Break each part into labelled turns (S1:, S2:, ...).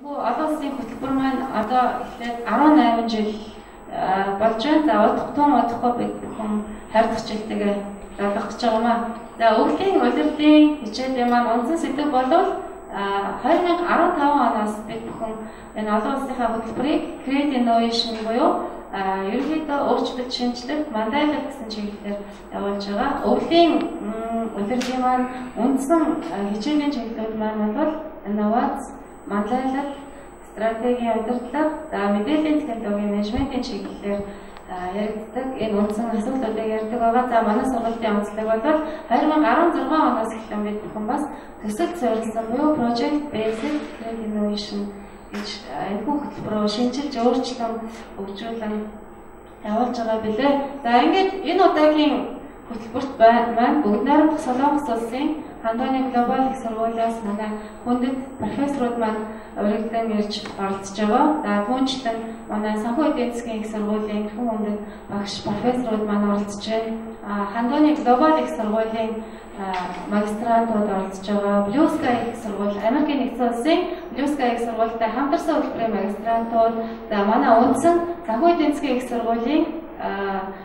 S1: Олон улсын хөтөлбөр маань одоо эхлээд 18 жил болж байна. За удахгүй бид бүхэн хайрцаг жилтэйгээ залгах гэж байгаа маа. За өвлийн улирлын хичээлийн маань үндсэн сэдэв болвол 2015 оноос бид бүхэн энэ олон улсынхаа хөтөлбөрийг Create Innovation буюу ерөнхийдөө өөрчлөлт, шинэчлэлт, нөлөөлөл гэсэн чиглэлээр явуулж байгаа. Өвлийн улирлын маань үндсэн хичээлийн чиглэлүүд маань бол инновац, нөлөөлөл, стратегийн удирдлага, мэдээллийн технологийн менежментийн чиглэлээр яригддаг энэ үндсэн асуудлуудыг ярьдаг байгаа. За манай сургалтын онцлог бол 2016 оноос эхлэн бид бүхэн бас төсөлд суурилсан буюу Project Based Creative Innovation гэж энэ хөтөлбөрөөр шинжилж өөрчлөн хөгжүүлэн явуулж байгаа билээ. За ингээд энэ удаагийн хөтөлбөрт маань бүгд найрамдах Солонгос улсын Хандууны глобал их сургуулиас манай хүндэт профессорууд маань урагдсан ирж оролцож байгаа. За түүнчлэн манай санхүү эдийн засгийн их сургуулийн хүндэт багш профессорууд маань оролцож байна. Хандууны глобал их сургуулийн магистрантууд оролцож байгаа. Blue Sky их сургууль, Америкийн нэгдсэн улсын Blue Sky их сургуультай хамтарсан хөтөлбөрийн магистрантууд, за манай үндсэн санхүү эдийн засгийн их сургуулийн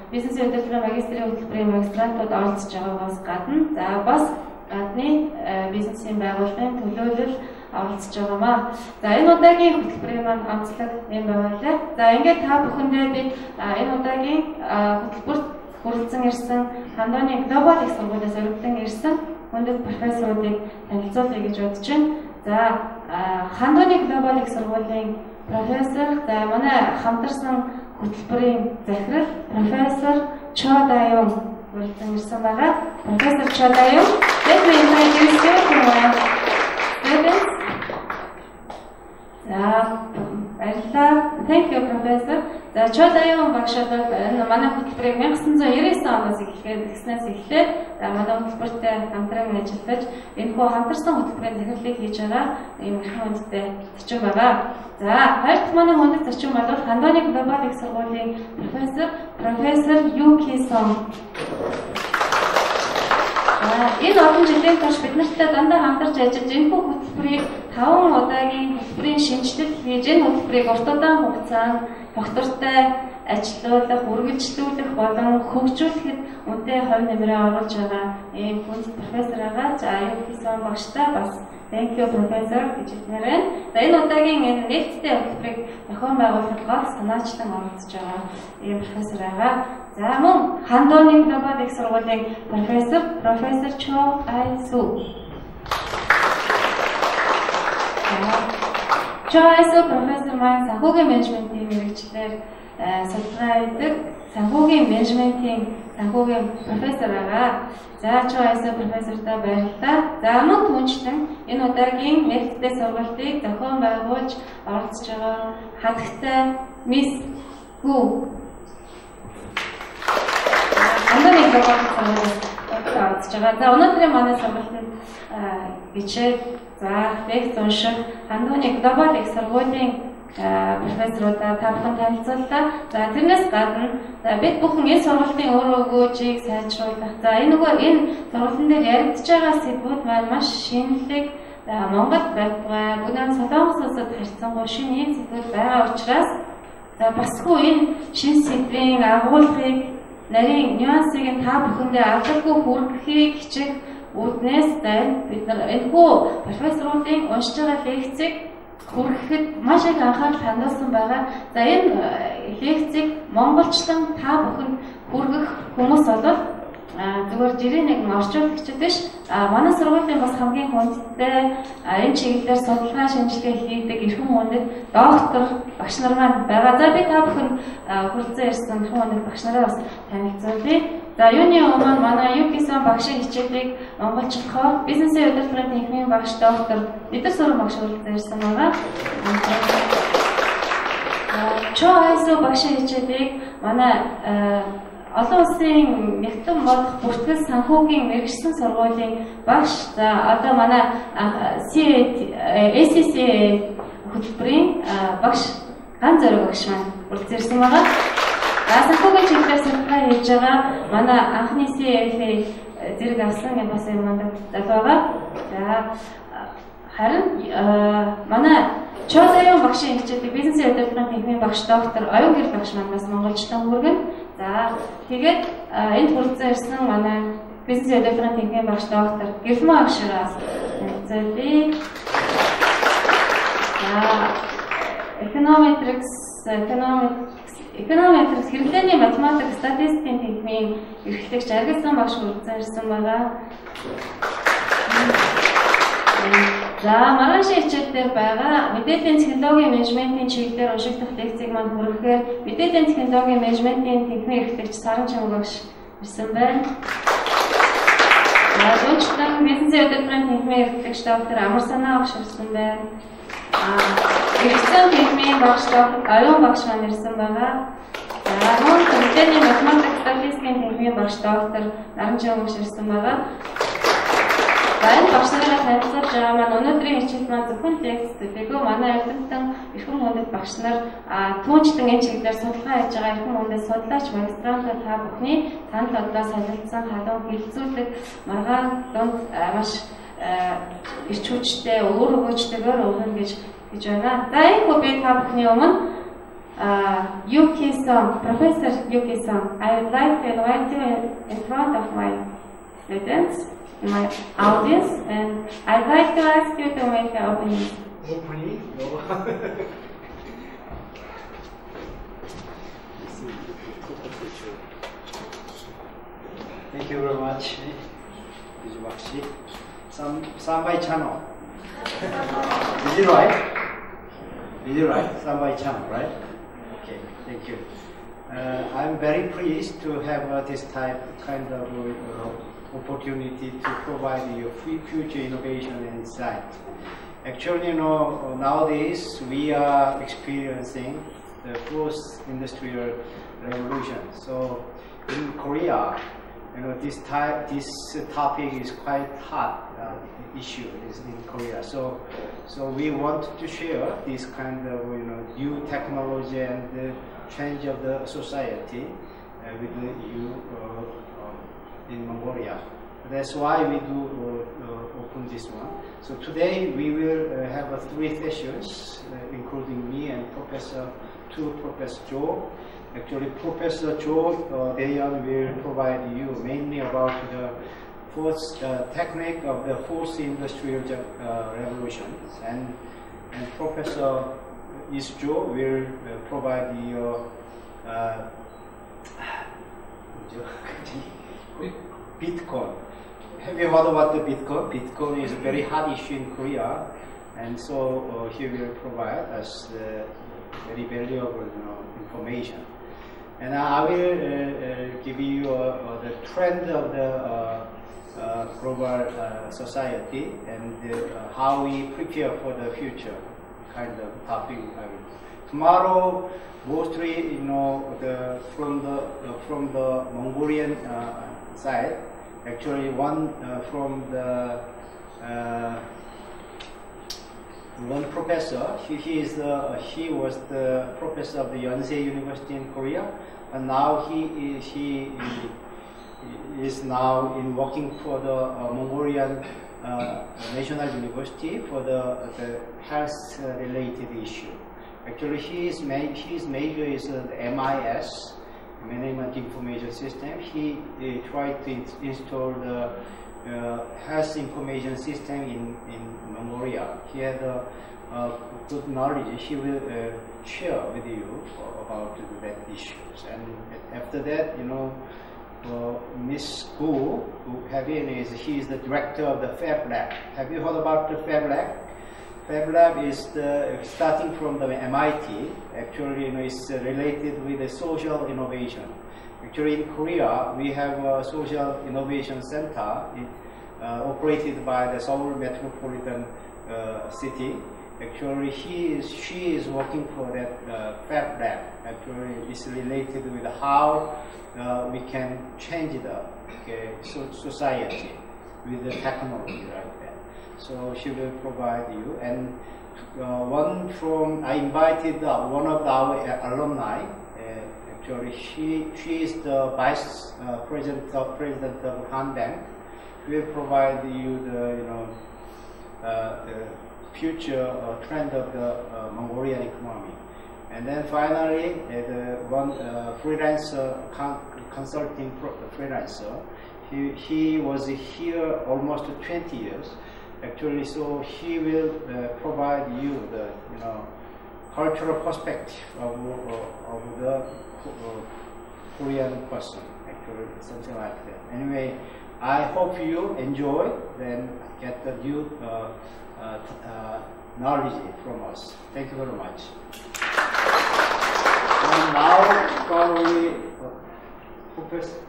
S1: бизнесийн удирдлагын магистрийн хөтөлбөрийн магистрантууд оролцож байгаагаас гадна, за бас гадны бизнесийн байгууллагын төлөөлөл оролцож байгаамаа. За энэ удаагийн хөтөлбөрийн маань онцлог юм байна. За ингээд та бүхэндээ би энэ удаагийн хөтөлбөрт хүрэлцэн ирсэн Хандууны глобал их сургуулиас урагдсан ирсэн хүндэт профессоруудыг танилцуулъя гэж бодож байна. За Хандууны глобал их сургуулийн профессор, за манай хамтарсан хөтөлбөрийн захирал профессор Cho урагдсан ирсэн байгаа. Профессор Cho, let me introduce you to my students. За thank you professor. За Cho багш одоо манай хөтөлбөрийг 1999 оноос эхлэснээс эхлээд манай хөтөлбөртэй хамтран ажиллаж энэхүү хамтарсан хөтөлбөрийн захирлыг хийж байгаа ийм их хүндтэй зочин байгаа. За хоёр дахь манай хүндэт зочин бол Хандууны глобал их сургуулийн профессор Yoo-Ki-Sung. Энэ олон жилийн турш бид нартай дандаа хамтарч ажиллаж энэхүү хөтөлбөрийг 5 удаагийн хөтөлбөрийн шинжилэл хийж энэ хөтөлбөрийг урт удаан хугацаанд доктортой ажилуулах, үргэлжлүүлэх болон хөгжүүлэхэд үнэтэй хувь нэмрээ оруулж байгаа ийм хүнд профессор байгаа. За Yoo-Ki-Sung багштай бас thank you professor гэж хэлмээр байна. За энэ удаагийн энэ нээлттэй хөтөлбөрийг зохион байгуулахад гол санаачлан оролцож байгаа ийм профессор байгаа. За мөн Хандууны глобал их сургуулийн профессор Cho профессор маань санхүүгийн менежментийн мэргэжлэр судалгаа хийдэг санхүүгийн менежментийн санхүүгийн профессор байгаа. За Cho профессортай баярлалаа. За мөн түүнчлэн энэ удаагийн нээлттэй сургалтыг зохион байгуулж оролцож байгаа хатагтай Miss Gu Хандууны глобал их сургуулиас оролцож байгаа. За өнөөдрийн манай сургалтанд бичээд за лекц унших Хандууны глобал их сургуулийн профессоруудаа та бүхэн танилцууллаа. За тэрнээс гадна бид бүхэн энэ сургалтын өөр өгөөжийг сайжруулах. За энэ сургалтын дээр яригдж байгаа сэдвүүд маань маш шинэлэг, Монгол байдгаа, бүгд Солонгос улсад харьцангуй шинэ ийм сэдвүүд байгаа учраас басгүй энэ шинэ сэдвийн агуулгыг, нарийн нюансыг та бүхэндээ алдалгүй хүргэхийг хичээх үүднээс бид нар энэхүү профессоруудын уншиж байгаа лекцийг хүргэхэд маш их анхаарал хандуулсан байгаа. За энэ лекцийг монголчлон та бүхэнд хүргэх хүмүүс бол зүгээр жирийн нэгэн орчуулагчид биш. Манай сургуулийн бас хамгийн хүндтэй энэ чиглэлээр судалгаа шинжилгээ хийдэг эрхэм хүндэт доктор багш нар маань байгаа. За би та бүхэнд хүрэлцэн ирсэн эрхэм хүндэт багш нараа бас танилцуулъя. За юуны өмнө манай Yoo-Ki-Sung багшийн хичээлийг монголчлохоор бизнесийн удирдлагын техникийн багш доктор Эдэр Суран багш хүрэлцэн ирсэн байгаа. Cho багшийн хичээлийг манай олон улсын нэгтгэн бодох бүртгэл санхүүгийн мэргэжсэн сургуулийн багш, за одоо манай ACC хөтөлбөрийн багш ганц зориг багш маань хүрэлцэн ирсэн байгаа. Санхүүгийн чиглэлээр судалгаа хийж байгаа манай анхны CFA зэрэг авсан энэ бас юм мандат залуу байгаа. За Харин манай Cho DaeYeon багшийн хичээлийг бизнесийн удирдлагын техникийн багш доктор Оюн гэр багш манаас монголчлон хүргэн. За тэгээд энд хүрсэн ирсэн манай бизнесийн удирдлагын техникийн багш доктор Гэрэлмэн агшраас танилцуулъя. За econometrics хэрэглээний математик, статистикийн техникийн эрхлэгч Аргилсан багш хүрсэн ирсэн байгаа. За маргаашийн хичээл дээр байгаа мэдээллийн технологийн менежментийн чиглэлээр уншигдах лекцийг манд хүргэхээр мэдээллийн технологийн менежментийн техникийн эрхлэгч Саран Чам багш ирсэн байна. За дүүчлэн бизнесийн удирдлагын техникийн эрхлэгч доктор Амар Санаа багш ирсэн байна. Ирсэн техникийн багш доктор Оюн багш маань ирсэн байгаа. За мөн мэдээллийн математик, статистикийн техникийн багш доктор Наран Чам багш ирсэн байгаа. Энэ багш нарыг танилцуулж байгаа маань өнөөдрийн хичээл маань зөвхөн лекц төдийгүй манай ардтан эрхэм хүндэт багш нар түүнчлэн энэ чиглэлээр судалгаа хийж байгаа эрхэм хүндэт судлаач магистрант та бүхний танд одоо солилцсон халуун хилцүүлэг маргаан дунд маш ирч хүчтэй өөр өгөөжтэйгээр өгнө гэж байна. За энэ би та бүхний өмнө Профессор Cho, I would like to invite you in front of my students, my audience, and I'd like to ask you to make an opening.
S2: Opening? No. Thank you very much, Bakshi. Sambai channel. Is it right? Is it right? Sambai channel, right? Okay, thank you. I'm very pleased to have this kind of opportunity to provide you future innovation and insight. Actually, nowadays we are experiencing the fourth industrial revolution. So in Korea, this topic is quite hot issue in Korea. So we want to share this kind of new technology and the change of the society with you in Mongolia. That's why we do open this one. So today we will have 3 sessions, including me and Professor Cho. Actually, Professor Cho DaeYeon will provide you mainly about the technique of the fourth industrial revolution, and Professor Cho will provide you Bitcoin. Have you heard about the Bitcoin? Bitcoin is a very hot issue in Korea, and so he will provide us very valuable information. And I will give you the trend of the global society and how we prepare for the future kind of topic. Tomorrow, mostly from the Mongolian side, actually one from the one professor. He was the professor of the Yonsei University in Korea, and now he is now working for the Mongolian National University for the health related issue. Actually, his major is the MIS, Management Information System. He tried to install the health information system in Mongolia. He had good knowledge. He will share with you about that issues. And after that, Miss Gu he is the director of the Fab Lab. Have you heard about the Fab Lab? Fab Lab is starting from the MIT. Actually, it's related with the social innovation. Actually, in Korea, we have a social innovation center operated by the Seoul Metropolitan City. Actually, she is working for that Fab Lab. Actually, it's related with how we can change the society with the technology like that. So she will provide you. And I invited one of our alumni. Actually, she is the vice president of Han Bank. Will provide you the future trend of the Mongolian economy. And then finally, one freelancer, consulting freelancer, he was here almost 20 years. Actually, so he will provide you the cultural perspective of the Korean person. Actually, something like that. Anyway, I hope you enjoy and get the new knowledge from us. Thank you very much. And now, probably, Professor,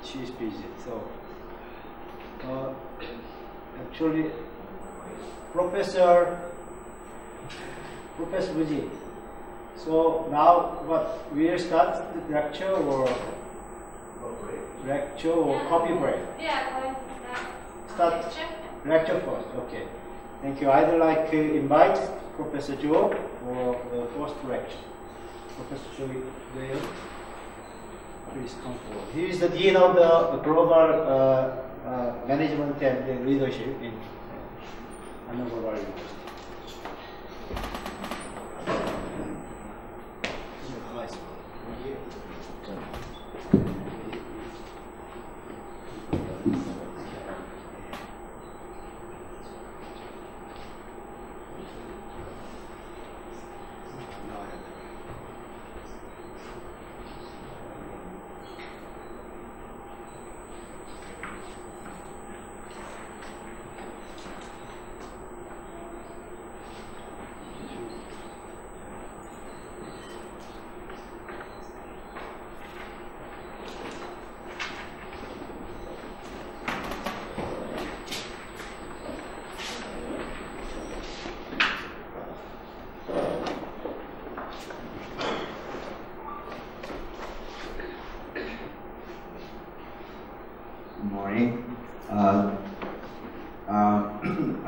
S2: she is busy. So, actually, Professor Buji. So now, what we'll start the lecture or coffee break?
S1: Yeah, going to
S2: Start lecture first. Okay. Thank you. I'd like to invite Professor Cho for the first lecture. Professor Cho, please come forward. He is the Dean of the Global Management and Leadership in Hannover University.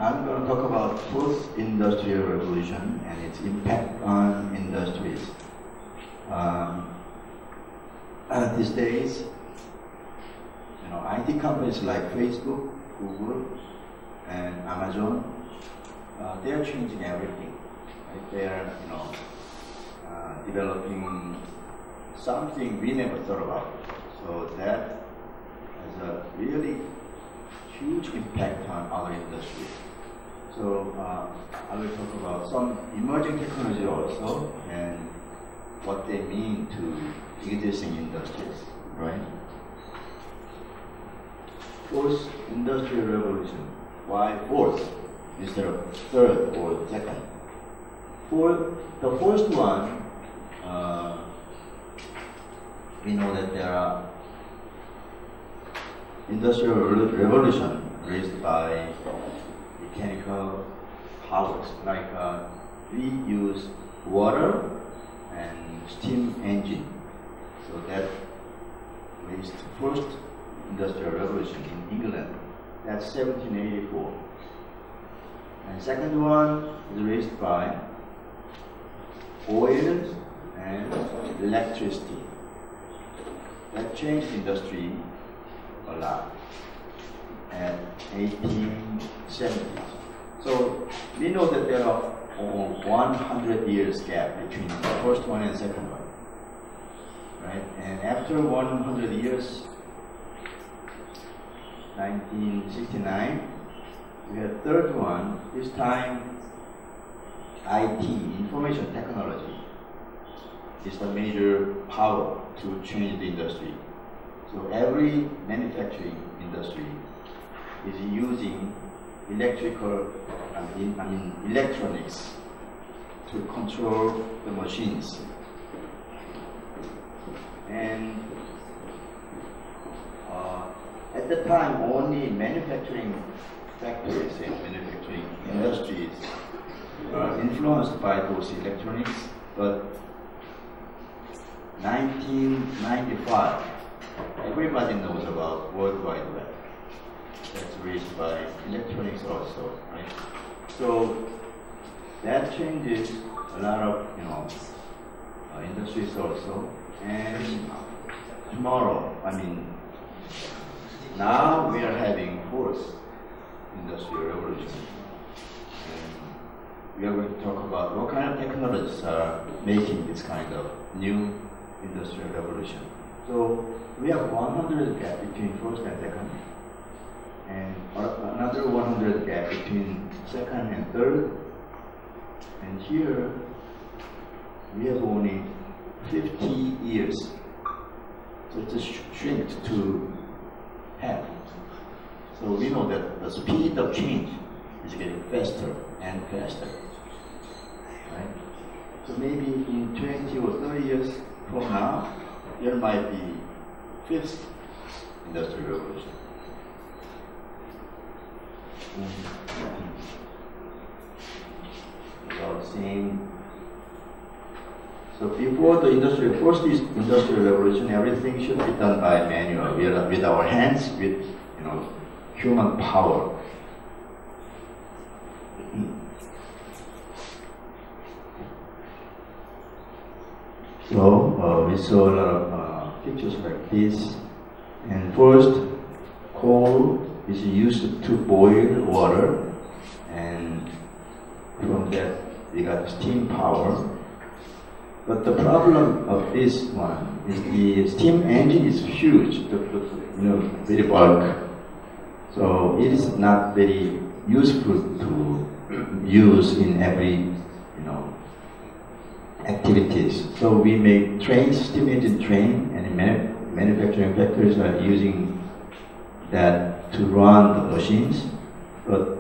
S3: I'm going to talk about post-industrial revolution and its impact on industries. These days, IT companies like Facebook, Google, and Amazon, they are changing everything. Right? They are, developing something we never thought about. So that has a really huge impact on other industries. So I will talk about some emerging technology also and what they mean to existing industries, right? Fourth industrial revolution. Why fourth instead of third or second? The first one, we know that there are industrial revolution raised by mechanical powers, like we use water and steam engine. So that raised the first industrial revolution in England. That's 1784. And second one is raised by oil and electricity. That changed industry a lot at 1870s. So we know that there are 100 years gap between the first one and second one, right? And after 100 years, 1969, we had third one. This time, IT, information technology, is the major power to change the industry. So every manufacturing industry is using electronics to control the machines. And at the time, only manufacturing factories and manufacturing industries were influenced by those electronics. But 1995, everybody knows about World Wide Web. That's raised by electronics also, right? So that changes a lot of industries also. And tomorrow, now we are having fourth industrial revolution. we are going to talk about what kind of technologies are making this kind of new industrial revolution. So we have 100 gap between first and second, and another 100 gap between second and third. And here we have only 50 years. So it's shrink to half. So we know that the speed of change is getting faster and faster. Right? So maybe in 20 or 30 years from now, there might be fifth industrial revolution. Without saying. So before the first industrial revolution, everything should be done by manual, with our hands, with human power. So we saw a lot of pictures like this. And first, coal is used to boil water, and from that we got steam power. But the problem of this one is the steam engine is huge, very bulk. So it is not very useful to use in every, activities. So we make trains, steam engine train, and manufacturing factories are using that to run the machines. But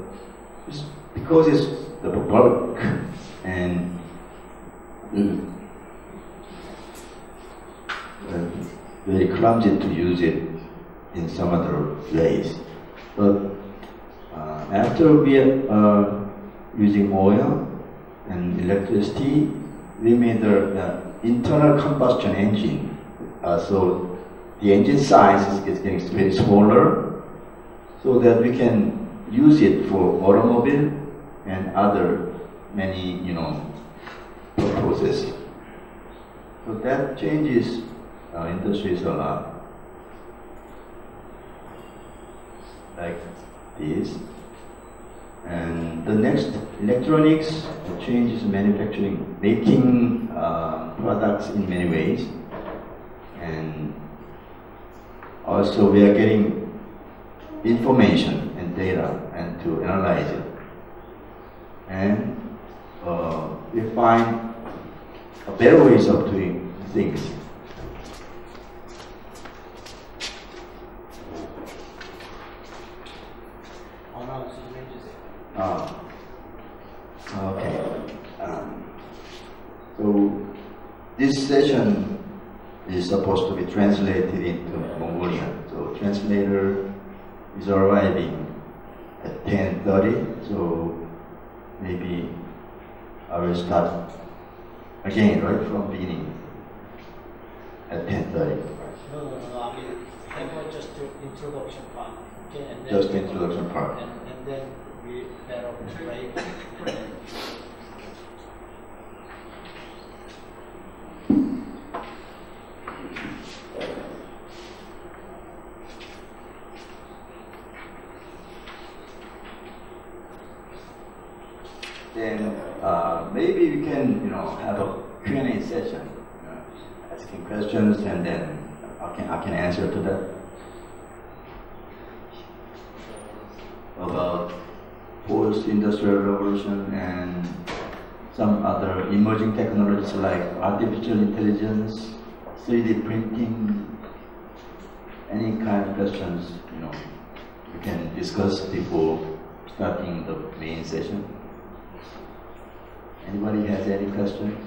S3: because it's the bulk and very clumsy to use it in some other ways. But after we are using oil and electricity, we made the internal combustion engine. So the engine size is getting very smaller, so that we can use it for automobile and other many, purposes. So that changes industries a lot. Like this. And the next, electronics changes manufacturing, making products in many ways. And also we are getting information and data and to analyze it. And we find better ways of doing things. Okay. So this session is supposed to be translated into Mongolian. So translator is arriving at 10:30. So maybe I will start again, right from beginning at 10:30.
S2: No. I mean, just the introduction part. Okay, and then
S3: just the introduction part.
S2: And then we have a break.
S3: Then maybe we can, have a Q&A session, asking questions, and then I can answer to that. About post-industrial revolution and some other emerging technologies like artificial intelligence, 3D printing, any kind of questions, we can discuss before starting the main session. Anybody has any questions?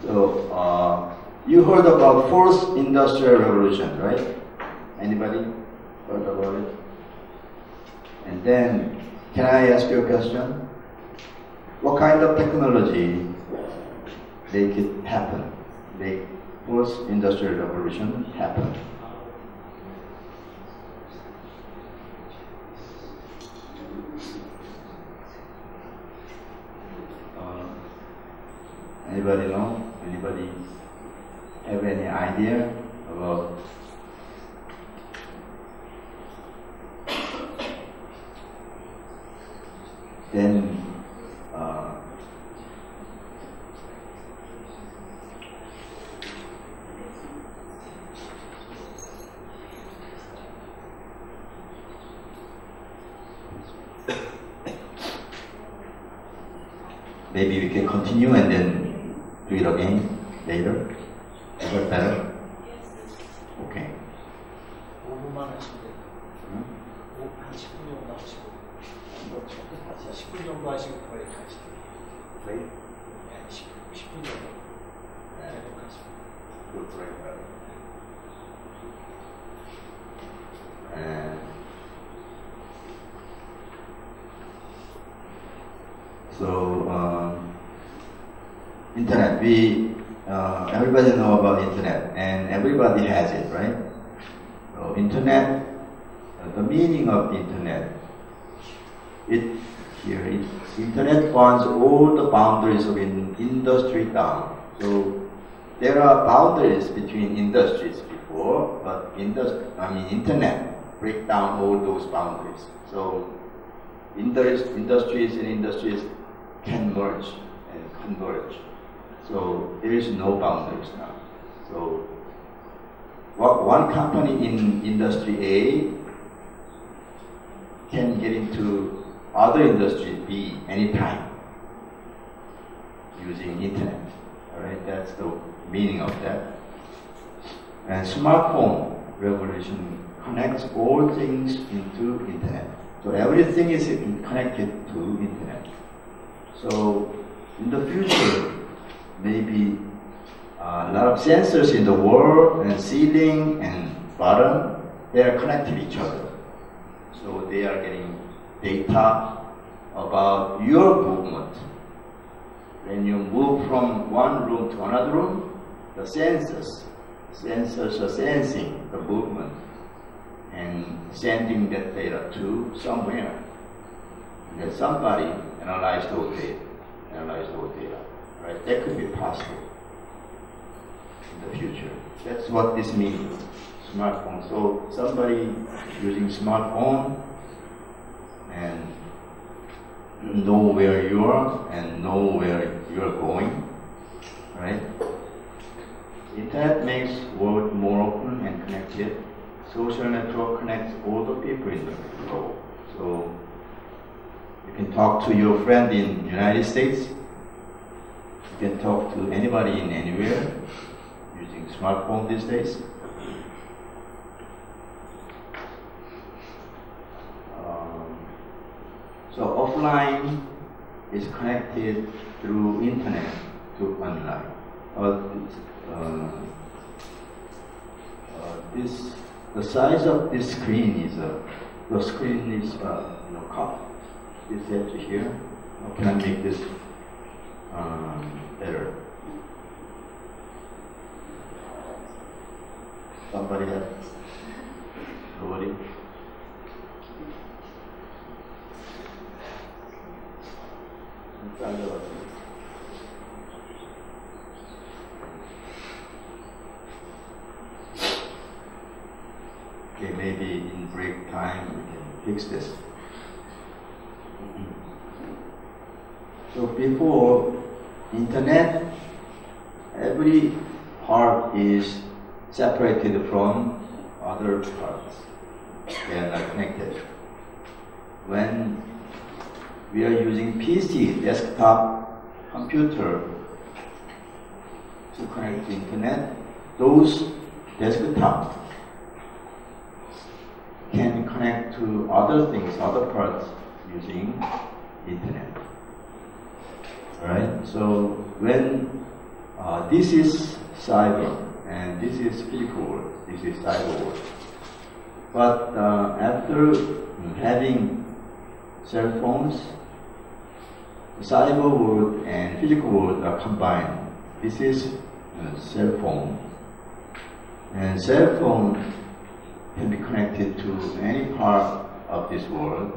S3: So, you heard about fourth industrial revolution, right? Anybody heard about it? And then, can I ask you a question? What kind of technology make it happen? Make fourth industrial revolution happen? Anybody know? Anybody have any idea about then maybe we can continue and then do it again later. Is that better? Okay.
S4: 5분만 하시면 돼요. 한 10분 정도 하시고 10분 정도 하시고 거의 가시죠.
S3: Right?
S4: 네, 10분 정도 계속 하시고.
S3: Good, right. So, internet. Everybody know about internet, and everybody has it, right? So, internet. The meaning of internet. Internet burns all the boundaries of industry down. So, there are boundaries between industries before, but internet break down all those boundaries. So, industries and industries can merge and converge. So there is no boundaries now. So one company in industry A can get into other industry B anytime using internet. Alright, that's the meaning of that. And smartphone revolution connects all things into internet. So everything is connected to internet. So in the future, maybe a lot of sensors in the wall and ceiling and bottom, they are connected to each other. So they are getting data about your movement. When you move from one room to another room, the sensors are sensing the movement and sending that data to somewhere. And then somebody analyze those data, right? That could be possible in the future. That's what this means, smartphone. So somebody using smartphone and know where you are and know where you are going, right? Internet makes world more open and connected. Social network connects all the people in the globe. So you can talk to your friend in the United States. You can talk to anybody in anywhere using smartphone these days. So offline is connected through internet to online. The size of this screen is cup. This edge here. How can I make this better? Somebody have? Nobody? Okay, maybe in break time we can fix this. So before internet, every part is separated from other parts. They are not connected. When we are using PC, desktop, computer to connect to internet, those desktop can connect to other things, other parts using internet. Alright, so when this is cyber and this is physical world, this is cyber world. But after having cell phones, the cyber world and physical world are combined. This is cell phone. And cell phone can be connected to any part of this world.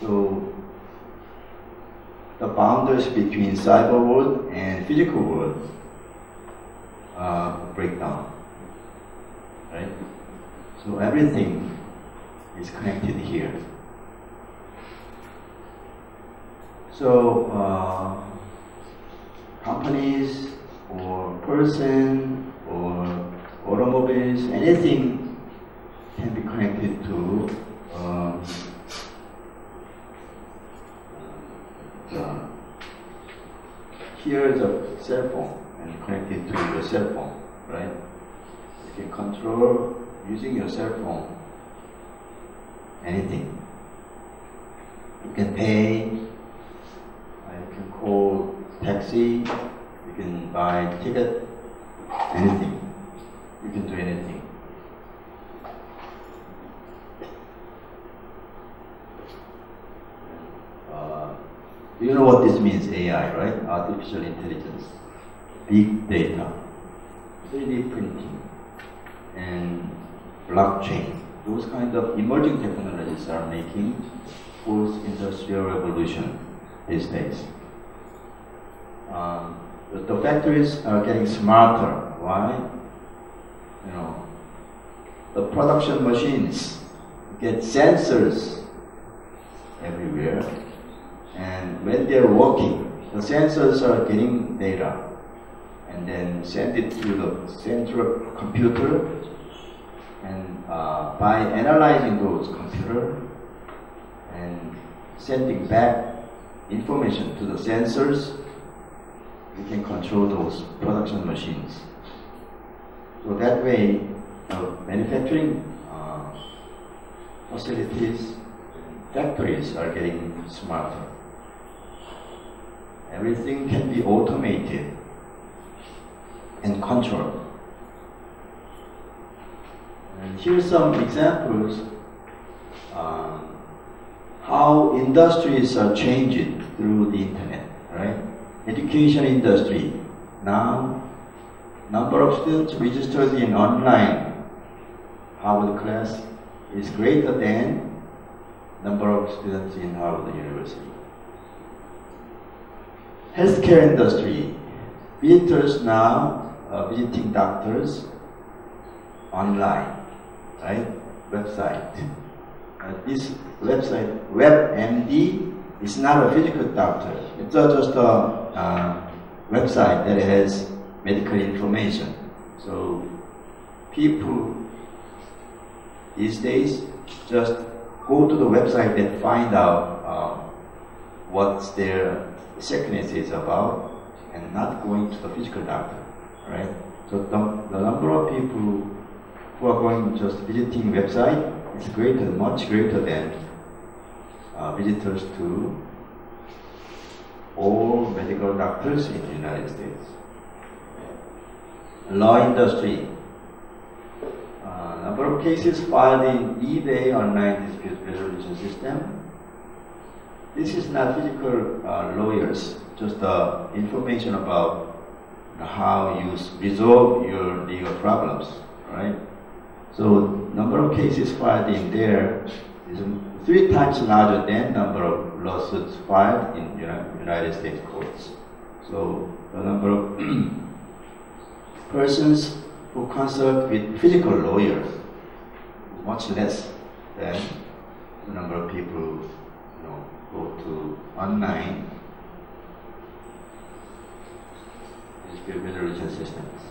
S3: So the boundaries between cyber world and physical world break down. So everything is connected here. So companies or person or automobiles, anything can be connected to here is a cell phone and connected to your cell phone, right? You can control using your cell phone anything. You can pay, you can call taxi, you can buy ticket, anything. You can do anything. Do you know what this means, AI, right? Artificial intelligence, big data, 3D printing, and blockchain. Those kind of emerging technologies are making fourth industrial revolution these days. The factories are getting smarter. Why? You know, the production machines get sensors everywhere, and when they're working, the sensors are getting data and then send it to the central computer, and by analyzing those computers and sending back information to the sensors, we can control those production machines. So that way, manufacturing facilities, factories are getting smarter. Everything can be automated and controlled. And here's some examples how industries are changing through the internet, right? Education industry. Now, number of students registered in online Harvard class is greater than number of students in Harvard University. Healthcare industry. Visitors now visiting doctors online, right? Website. This website, WebMD, is not a physical doctor. It's just a website that has medical information. So people these days just go to the website and find out what their sickness is about, and not going to the physical doctor, right? So the number of people who are going just visiting website is greater, much greater than visitors to all medical doctors in the United States. Law industry. Number of cases filed in eBay online dispute resolution system. This is not physical lawyers, just information about how you resolve your legal problems, right? So number of cases filed in there is 3 times larger than number of lawsuits filed in United States courts. So the number of persons who consult with physical lawyers is much less than the number of people who go to online dispute resolution systems.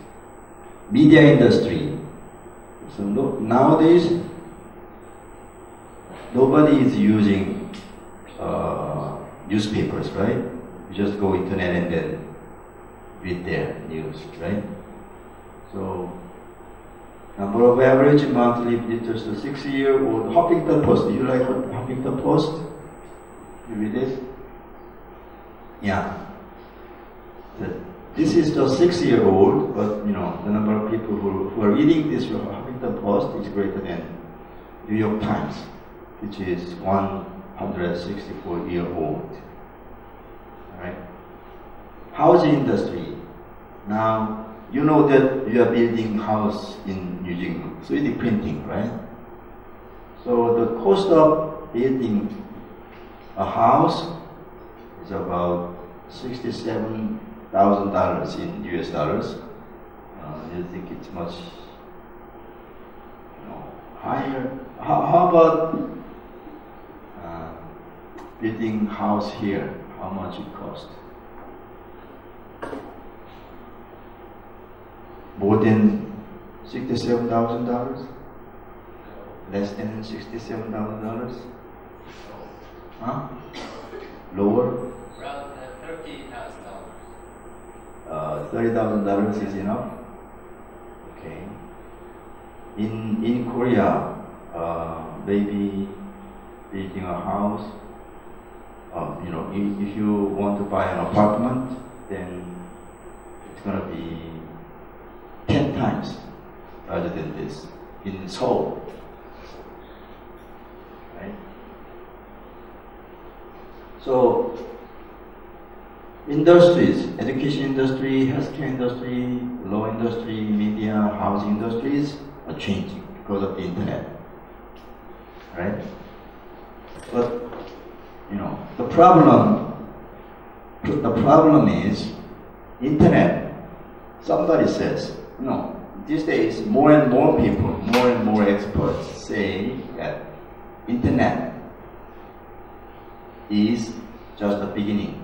S3: Media industry. So nowadays, nobody is using newspapers, right? You just go internet and then read their news, right? So, number of average monthly visitors to 6-year-old Huffington Post. Do you like Huffington Post? You read this? Yeah. This is just 6-year-old, but the number of people who are reading this Huffington Post is greater than New York Times, which is 164-year-old. All right. Housing industry. Now, you know that you are building house using 3D printing, right? So the cost of building a house is about $67,000 in US dollars. You think it's much higher. How about building house here? How much it cost? More than $67,000? Less than $67,000? Huh? Lower?
S5: Around $30,000.
S3: $30,000 is enough? Okay. In Korea, maybe building a house, you know, if you want to buy an apartment, then it's going to be 10 times rather than this in Seoul. Right? So, industries, education industry, healthcare industry, law industry, media, housing industries are changing because of the internet. Right? But, you know, the problem is internet. Somebody says, you know, these days more and more people, more and more experts say that internet is just the beginning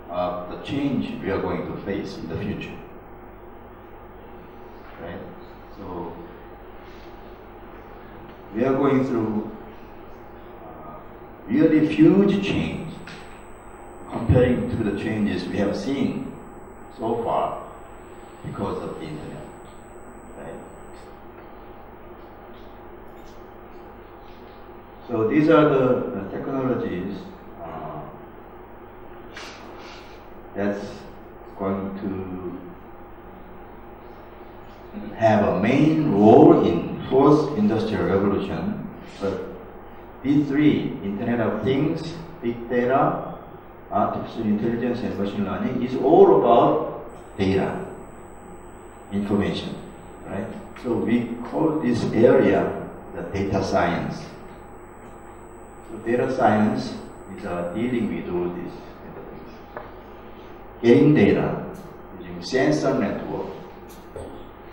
S3: of the change we are going to face in the future. Right? So we are going through really huge change comparing to the changes we have seen so far because of the internet. Right? So these are the technologies that's going to have a main role in fourth industrial revolution. But these three, Internet of Things, Big Data, Artificial Intelligence, and Machine Learning, is all about data, information, right? So we call this area the data science. So data science is dealing with all these kind of things. Getting data using sensor network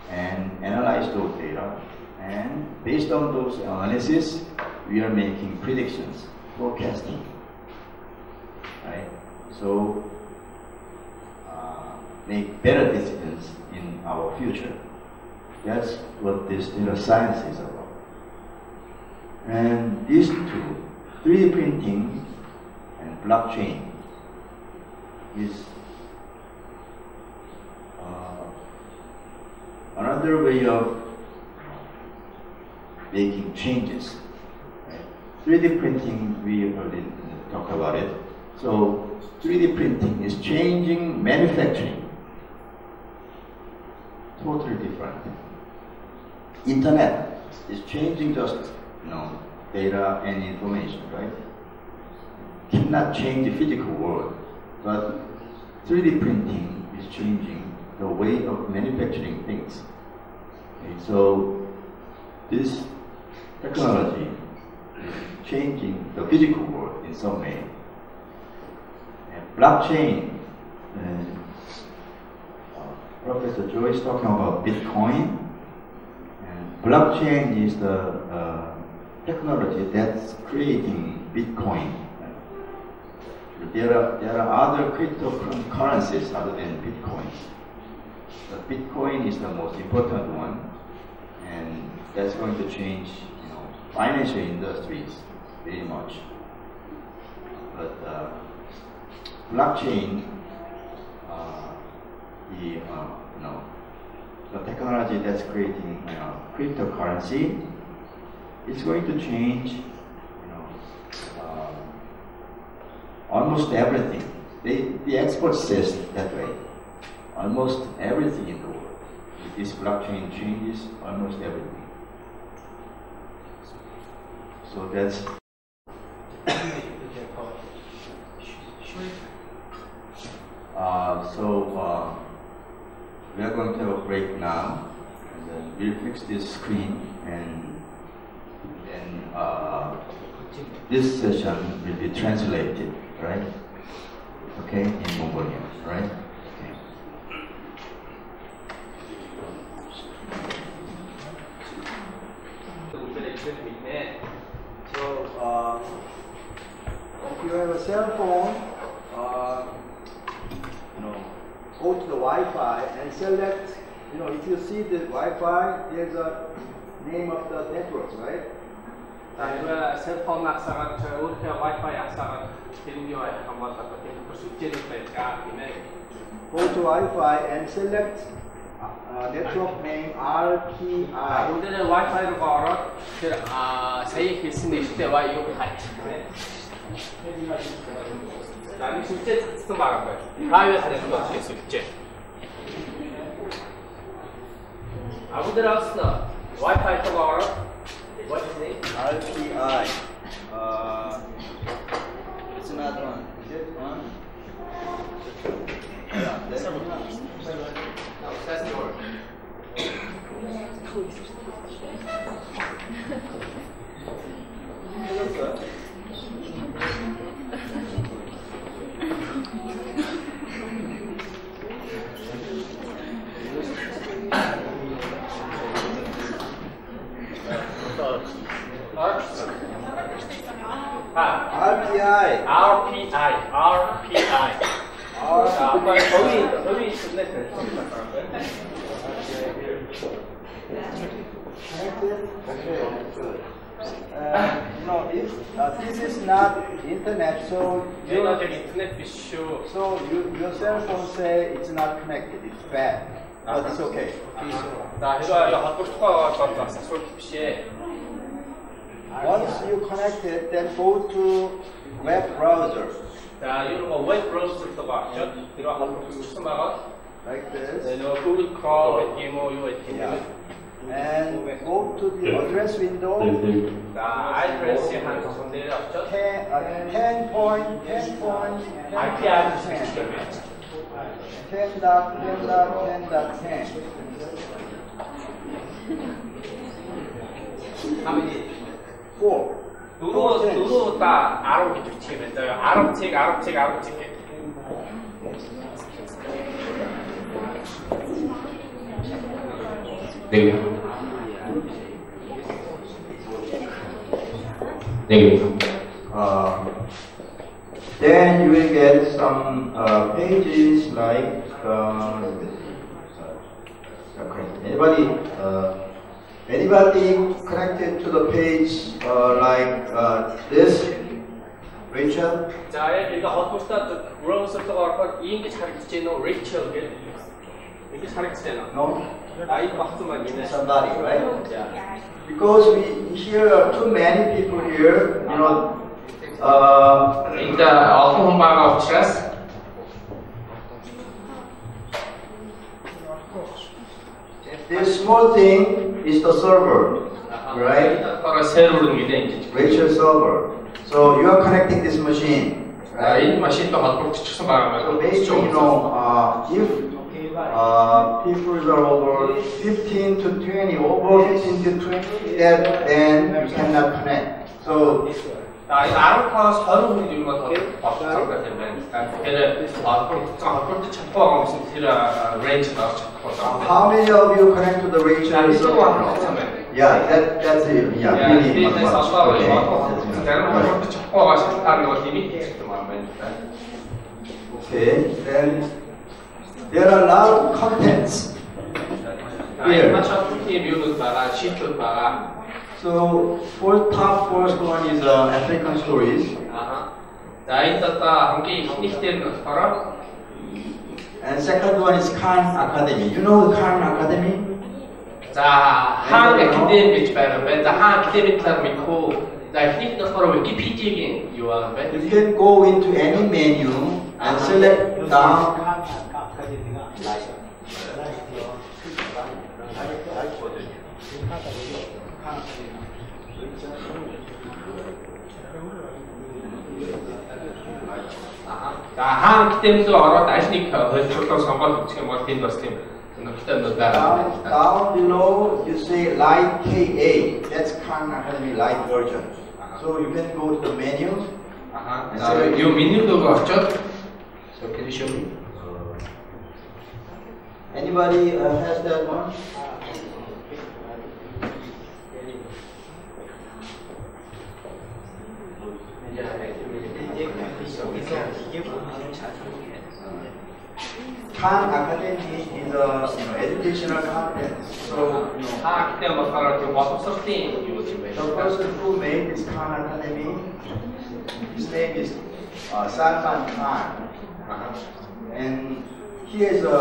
S3: and analyze those data, and based on those analysis, we are making predictions, forecasting, right? So make better decisions in our future. That's what this data science is about. And these two, 3D printing and blockchain, is another way of making changes. Right? 3D printing, we already talked about it. So 3D printing is changing manufacturing. Totally different. Internet is changing just, you know, data and information, right? Cannot change the physical world, but 3D printing is changing the way of manufacturing things. Okay, so this technology is changing the physical world in some way. And blockchain, Professor Cho is talking about Bitcoin. And blockchain is the technology that's creating Bitcoin. There are other cryptocurrencies other than Bitcoin. But Bitcoin is the most important one, and that's going to change, you know, financial industries very much. But blockchain, the technology that's creating, you know, cryptocurrency, is going to change, you know, almost everything. The expert says that way. Almost everything in the world. This blockchain changes almost everything. So that's we are going to have a break now, and then we'll fix this screen, and then this session will be translated, right? Okay, in Mongolian, right? Okay. So if you have a cell phone, go to the Wi-Fi and select. If you see the Wi-Fi, there's a name of the networks, right?
S4: 셀폰 악사가 өөрийнхөө Wi-Fi 악사가 тэрний хамгаалах гэдэг сүлжээний байдлаа гэмээр
S3: Go to Wi-Fi and select network name RPI.
S4: 오늘은 Wi-Fi로 걸어 тэр сая хэлсэн нэртэй Wi-Fi. 나는 сүлжээ цацсан байгаа байна. Хаавь хариулт болох сүлжээ. 아무데나 왔어. Wi-Fi 또 걸어. What's the name?
S3: RPI. It's another one. Is it one? Yeah, that's one.
S4: That's the word.
S3: RPI.
S4: 거기 있었네.
S3: This is not internet, so your cell phone say it's not connected, it's bad, but it's okay.
S4: 자, 이거 헛불 асуулт биш ээ.
S3: Once you connect it, then go to web browser.
S4: 자, 이거 웹 브라우저도 봤죠? 이거 한번 쓰면 봐봐.
S3: Like this.
S4: Google Chrome 이게 뭐 이거 이렇게.
S3: And go to the address window.
S4: 자, address에 한 번 내려왔죠?
S3: 10.10.10.
S4: IP address
S3: 10.10.10.10.
S4: How many?
S3: 4.
S4: 누구 다 아랍 기축치면 돼요. 아랍책.
S5: 네.
S3: Then you will get some pages like anybody connected to the page like this? Rachel?
S4: 자, 이거 헛부스타 브라우저도 가서 이게 잘했지노 레이첼 이게 잘했지노.
S3: No?
S4: 나 이거 막좀만 있네.
S3: Somebody, right? Yeah. Because we hear too many people here,
S5: 일단 통화가 учраас
S3: this small thing is the server, right? Virtual server. So you are connecting this machine, right?
S5: 이 마신도 헛불치쳐서 말하면
S3: Basically, if people are over 15 to 20, over 15 to 20, then you cannot connect. So
S5: 아르파 서로 우리가 더 바꿔서 되면 걔를 헛불치 첩보가 무슨 티라 레인지가 첩보다.
S3: how many of you connect to the virtual server? Yeah, that's it. Yeah, really much. Okay, then there are a lot of contents here. So, first one is African stories. And second one is Khan Academy. You know the Khan Academy?
S5: 자, 한 아카데미 배우면 한 아카데미 타르미코 자, 히트 서로 위키피디아에 요하면
S3: You can go into any menu and select down.
S5: 자, 한 아카데미도 알아 다시니까 그것도 상관 어떻게 뭐 된 것을
S3: Down below you say Light KA. That's Khan Academy Light version. So you can go to the menu.
S5: 자, 이 메뉴도 없죠? So can you show me?
S3: Anybody has that one? Khan Academy is a educational content. So
S5: 그때 болохоор тийм боловсролын юу юм бэ?
S3: the person who made this Khan Academy, his name is Salman Khan, and he is a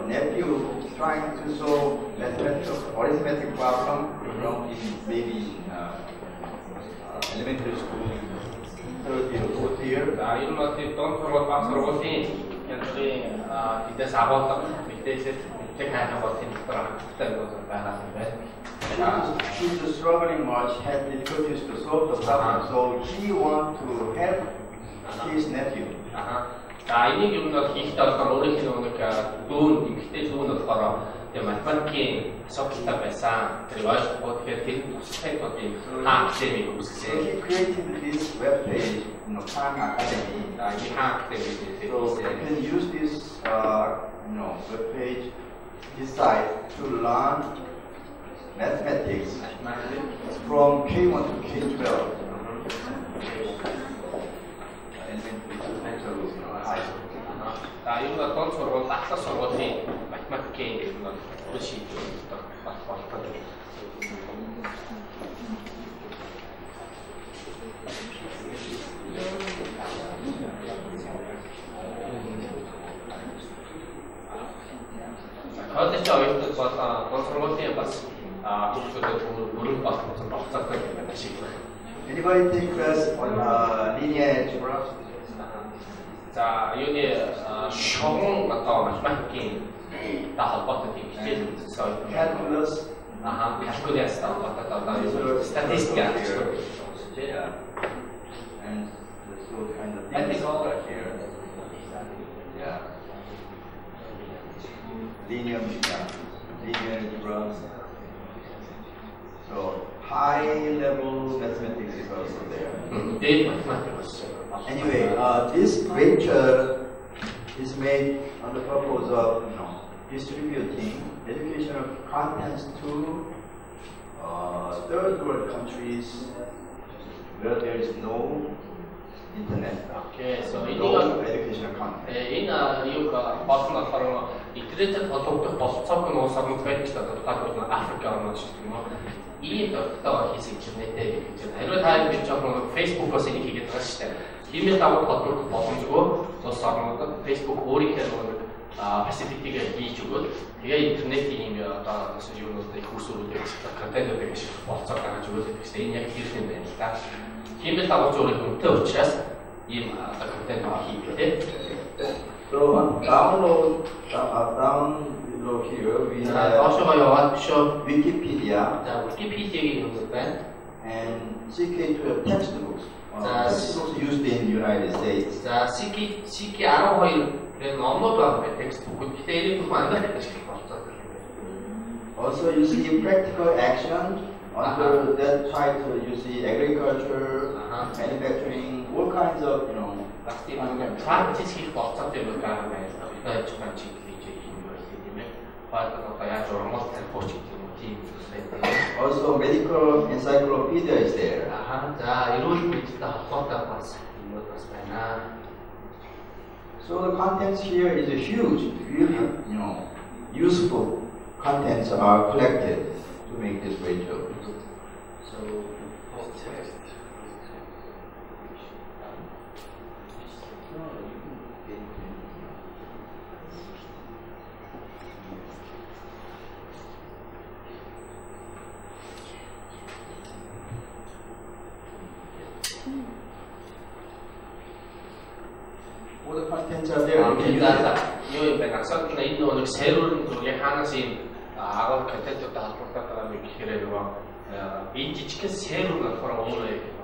S3: nephew trying to solve mathematical arithmetic problem in maybe elementary school, third year, fourth year.
S5: Энэ нь тийм дон сургууль баг сургуулийн янзын эдээс агуулга мэдээлэл тэг хайх болтын дотор байгаа юм байна.
S3: He's struggling much, had difficulties to solve the problem, so he wants to help his nephew.
S5: За энийг юм бол хийхдээ болохоор өөрийнх нь нэг дүүн эмэгтэй дүүн болохоор тийм математикийн асуудалтай байсан. Тэр ойлгохгүй тэгэхээр тэр тусахыг бодъё. Академиг
S3: So
S5: үүсгэсэн.
S3: he created this web page, Khan Academy. So you can use this web page, this site to learn mathematics from K1 to K12.
S5: За энэ бол дон сургууль, ахлах сургуулийн математикийн юм бол шийдвэр болдог. College оюутнууд бол дон сургуулийн бас хүүхдүүдэд өргөн болсон болцоотой юм байна шийдвэр.
S3: Anybody take class on linear algebra?
S5: За юуны шогон одоо математикийн холбоотой тийм хичээл үзсэн оюутнууд.
S3: Calculus.
S5: Calculus одоо статистик
S3: Yeah. And so kind of things over here. Yeah. Linear algebra. So high-level mathematics is also there. Anyway, this lecture is made on the purpose of distributing educational contents to third world countries where there is no internet.
S5: Okay, so
S3: no educational content.
S5: Энэ юг болсон болохоор интернетэд холбогдох болцоог нь уус орнууд байдаг ч тодорхойлбол Африк орнууд шүү дээ юм уу. Ийм тогтоогоо хийсэн гэж нэттэй гэж байна. Хэрвээ та бид жоохон Facebook-оос энийг хийгээд байгаа шүү дээ. Тиймээс давуу холбогдох боломжгүй улс орнуудад Facebook өөрийнхөө нэг facility-гээ хийж өгөөд тэгээ интернетийн ийм одоо юунуудыг их усруудыг контентуудыг хийж болцоо гаргаж өгөөд гэсэн энэ яг хэрэг юм байна л да. Тиймээс давуу зөвхөн үнэтэй учраас ийм одоо контент хийгээ.
S3: So down below here we have Wikipedia and CK12 textbooks. Textbooks used in the United States. Also you see practical action. Under that title you see agriculture, manufacturing, all kinds of
S5: practice хийх болцоотой юм байгаа юм байна. Бид ч маань чиг хийж юм байна тийм ээ. Хоолой одоо яаж урмал тамхич гэдэг юм тийм зүйлээ.
S3: Also medical encyclopedia is there.
S5: За эрүүл мэндтэй холбоотой бас юмуд бас байна.
S3: So the contents here is a huge, really useful contents are collected to make this radio.
S5: So
S3: all the contents are there.
S5: юу юм бэ? Насаад энэ нэг сервер зүгээр хаанаас ийм агуу контентуудтай холбоотой байгаа юм гэхээр нөгөө энэ жижигхэн сервер болохоор өөрөө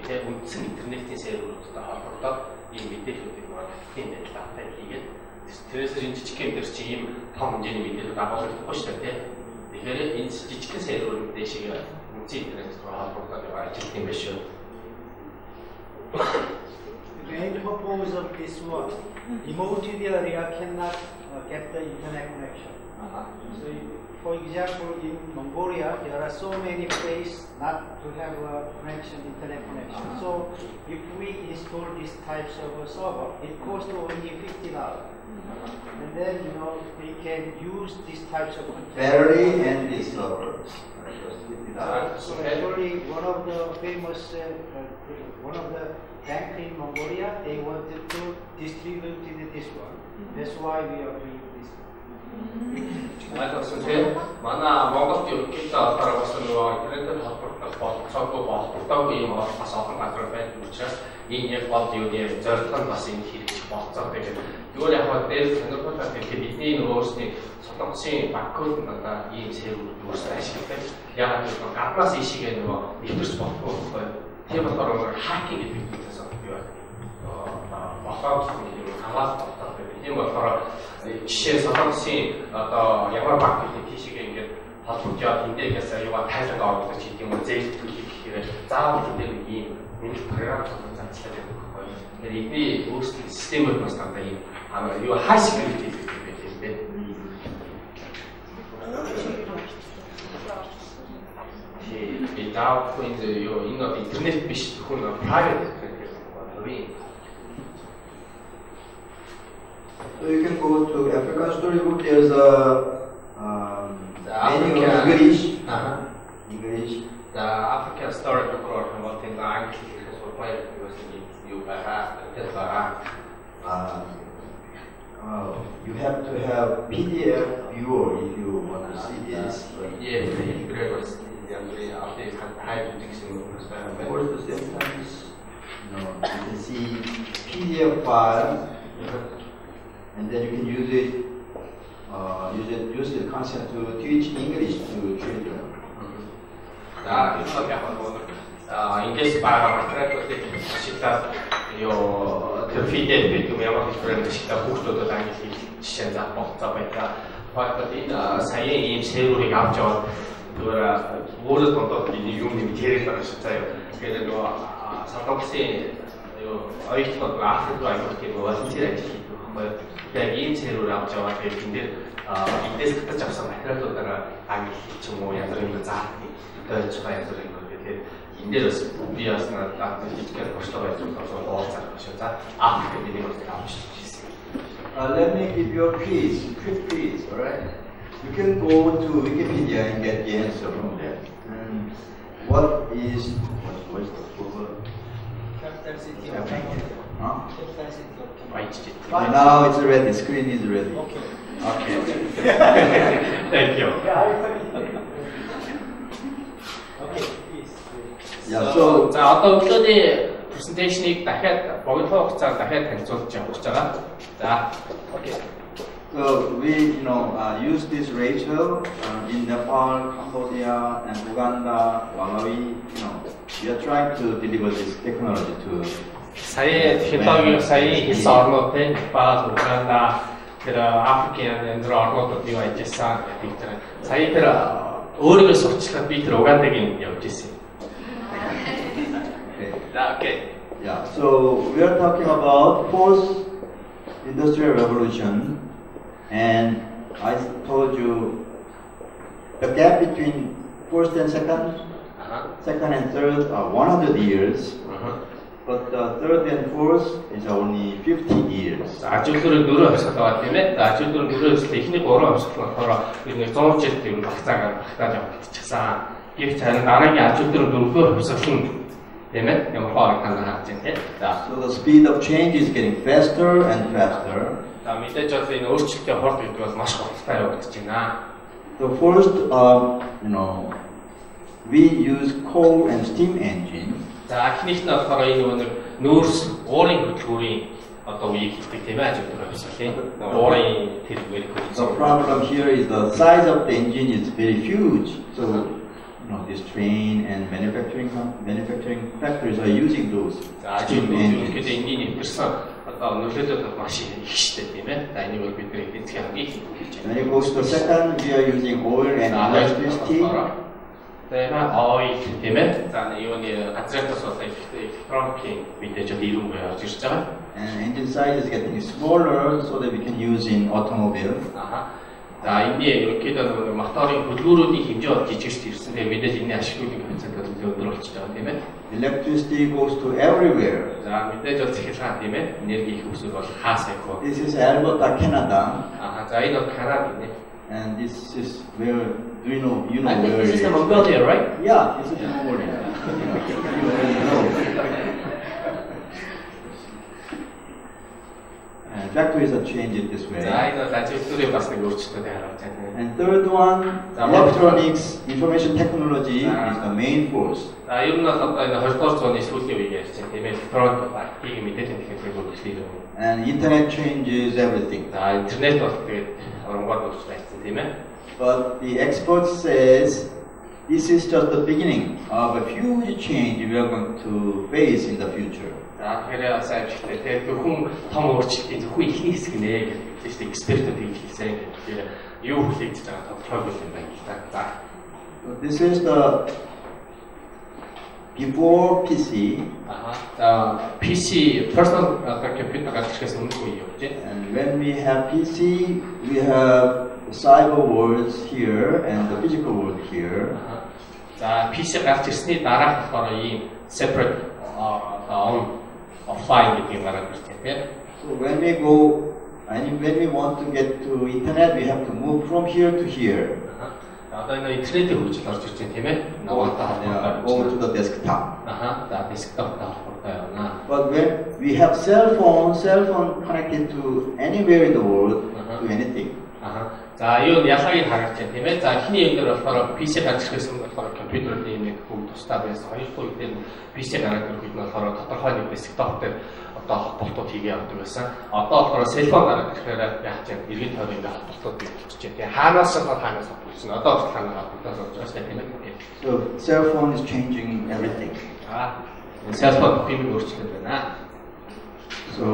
S5: тийм үндсэн интернетийн серверуудтай холбоотой ийм мэдээллүүдийг тийм байдлаатай хийгээд тэрээс энэ жижигхэн дээр чи ийм том хэмжээний мэдээлэл агуулгахгүй шүү дээ тийм. Тэгэхээр энэ жижигхэн серверүүд дэшиг үндсэн интернеттэй холбоотой байгаа ажил юм биш үү?
S2: The main purpose of this work, remotely area cannot get the internet connection. So, for example, in Mongolia, there are so many places not to have a connection, internet connection. So, if we install this types of a server, it costs only $50. And then, you know, they can use these types of
S3: battery and this server.
S2: So actually, one of the famous, one of the bank in Mongolia, they wanted to distribute this one. That's why we are doing this.
S5: 맞았어요. манай Монголд ерөнхийдөө болохоор бас нөгөө интернетээр холбогдох болцоогүй болтогдоогүй юм бас олон газар байдаг учраас энэ яг гол юуны зорилго нь бас энэ хэрэгжих болцоо гэдэг. Зүгээр яг хаа дээр сонирхолтой тэгэхээр бидний нөгөө өөрсний солонгосын банкуд надаа ийм сервер үүсгэж ашигладаг. Яг нь гаднаас ишигээ нөгөө нэвтэрч болохгүй байхгүй. Тийм болохоор хакинг гэдэг зүйлээс юу байна? Бохоо юм хамаалт болдог. Тийм болохоор жишээ солонгосын одоо ямар банк гэдэг тийшээ ингээд холбогдоод эндээс аюугаа тайлбар оруулах гэдэг юм уу зээл төлөх гэхээр заавал энэ ийм нэг програм зохицуулсан байдаг байхгүй. Тэгэхээр эдний өөрсдийн системүүд бас надад ийм юу хай security гэдэг юм байна. И даав энэ юу энэ интернет биш зөвхөн private гэдэг юм.
S3: So you can go to African Storybook. There's a menu of English. English.
S5: The African Storybook or something like
S3: you have to have PDF viewer if you want to see this.
S5: Yeah,
S3: Or at the same time, you can see PDF file. And then you can use the concept to teach English to children.
S5: English para matrikulit kita yung feedback video ямар их 브랜드 kita хүүхдүүдэд англи жишээ заах байгаа. Патадин сая ийм серверийг авч яваад зүгээр өөрөө тодорхой юм нэмэрэл байгаа шүү заяа. Тэгэхээр нөгөө солонгосын юу оюутнууд Африк руу аяг тийм волонтер ажил хийдэг байхгүй. Яг ийм сервер авч яваад тэгээд энэ дээр эндээс татаж авсан материалуудаараа англи ч юм уу янз бүрийн заах дөрж байгаа янз бүрийн тэгээд энэ дээр бас би бас надад хийхээр бошлоо байж байгаа уулзах шүү. За Африк гэдэг нэг үгтэй авч ирсэн.
S3: Let me give you a quiz, quick quiz, all right? You can go to Wikipedia and get the answer from there. And what is the now it's ready. Screen is ready.
S2: Okay.
S5: Thank you.
S2: Okay, please.
S3: Yeah. So
S5: за одоо өглөөний презентацийг дахиад богино хугацаар дахиад танилцуулж явах гэж байгаа. За. Okay.
S3: So we, use this Rachel in Nepal, Cambodia, and Uganda, Malawi. We are trying to deliver this technology to.
S5: Сая технологиг сая хийсэн орнууд те Непал, Уганда, тэр Африкийн энэ орнуудад юу ажилласан гэдэг тэр сая тэр өөрийгөө сурчлаад би тэр Угандагийн явж ирсэн. Okay.
S3: Yeah. So we are talking about fourth industrial revolution, and I told you the gap between first and second and third are 100 years. But the third and fourth is only 50 years.
S5: 아주들은 누르 없었던 것 같은데, 아주들은 누르 없을 때 힘이 걸어 없었던 거라, 그냥 종업질 때문에 박사가 박사장 이렇게 잘 나라기 아주들은 누르 없었던 때문에 영화를 가능하는데.
S3: So the speed of change is getting faster and faster.
S5: 밑에 저서 이 өөрчлөлтийн хорд гэдэг бол маш хурдтай явагдаж байна.
S3: The first, we use coal and steam engine.
S5: За эхнийх нь болохоор энэ нэг нөөц уурын хөдөлгүүрийн одоо үеийг хэлдэг тийм ээ ажил төрөлсөн. Уурын тэргээр хөдөлсөн.
S3: The problem here is the size of the engine is very huge. So this train and manufacturing factories are using those steam engines.
S5: 그때 엔진이 늘상 одоо нөлөөлөл маш их штэ тийм ээ. За энийг бид нэр эзэх хамгийн их хийж байна.
S3: When it goes to second, we are using oil and electricity.
S5: 대만 어이 팀에 자 이번에 아트레터서 일렉트로닉 밑에 저 이름 뭐야 지금
S3: And engine size is getting smaller so that we can use in automobile.
S5: За энэний ерөнхийдөө моторын хөдөлгөөрүүдийн хэмжээ бол жижигч ирсэн. Тэгээ мэдээж энэний ашиглуулын коэффициент бол өндөр болчихж байгаа тийм ээ.
S3: Electricity goes to everywhere.
S5: За мэдээж бол цахилгаан тийм ээ. Энерги их өсвөр бол хаасайгүй.
S3: This is Alberta, Canada.
S5: За энэ бол Канада гинэ.
S3: And this is where, do you know where
S5: this is Mongolia, right?
S3: Yeah, this is Mongolia. Factories are changed this way. And third one, electronics, information technology is the main force. And internet changes everything. But the expert says this is just the beginning of a huge change we are going to face in the future.
S5: Тэгэхээр сайн бичлээ. Тэгээд хүн том өөрчлөлтийн зөвхөн ихний хэсэг нэ гэж тийм экспертүүд хэлсэн. Тэгэхээр юу хүлээж байгаа тодорхой юм байна л да.
S3: So this is the before PC. PC
S5: personal computer гарчгаас өмнөх үе явж байна.
S3: And when we have PC, we have cyber worlds here and the physical world here.
S5: За PC гарч ирсний дараах болохоор ийм separate offline гэдгийг гараад ирсэн тийм.
S3: So when we go and when we want to get to internet, we have to move from here to here.
S5: Одоо энэ интернетийн хөгжил орж ирж байна тийм ээ.
S3: Go to the desktop.
S5: За desktop таархтай явна.
S3: But when we have cell phone connected to anywhere in the world, to anything.
S5: За юу ялгааг харагч байна тийм ээ. За эхний юм дээр болохоор PC гарч ирэхээс өмнө болохоор компьютерийн нэг бүгд тусдаа байсан. Хоёрдугаар үе дээр PC гараад ирэх үед нь болохоор тодорхой нэг desktop дээр одоо холболтууд хийгээ явдаг байсан. Одоо болохоор селфон гараад ирэхээр яаж юм эргэн тойрон ингээ холболтууд болчихж байна. Тэгээ хаанаас нь хаанаас холбогдсон. Одоо ч хаанаас холбогдсон болж байгаа тийм ээ.
S3: So cell phone is changing everything.
S5: Cell phone хэмжээ өөрчлөлт байна.
S3: So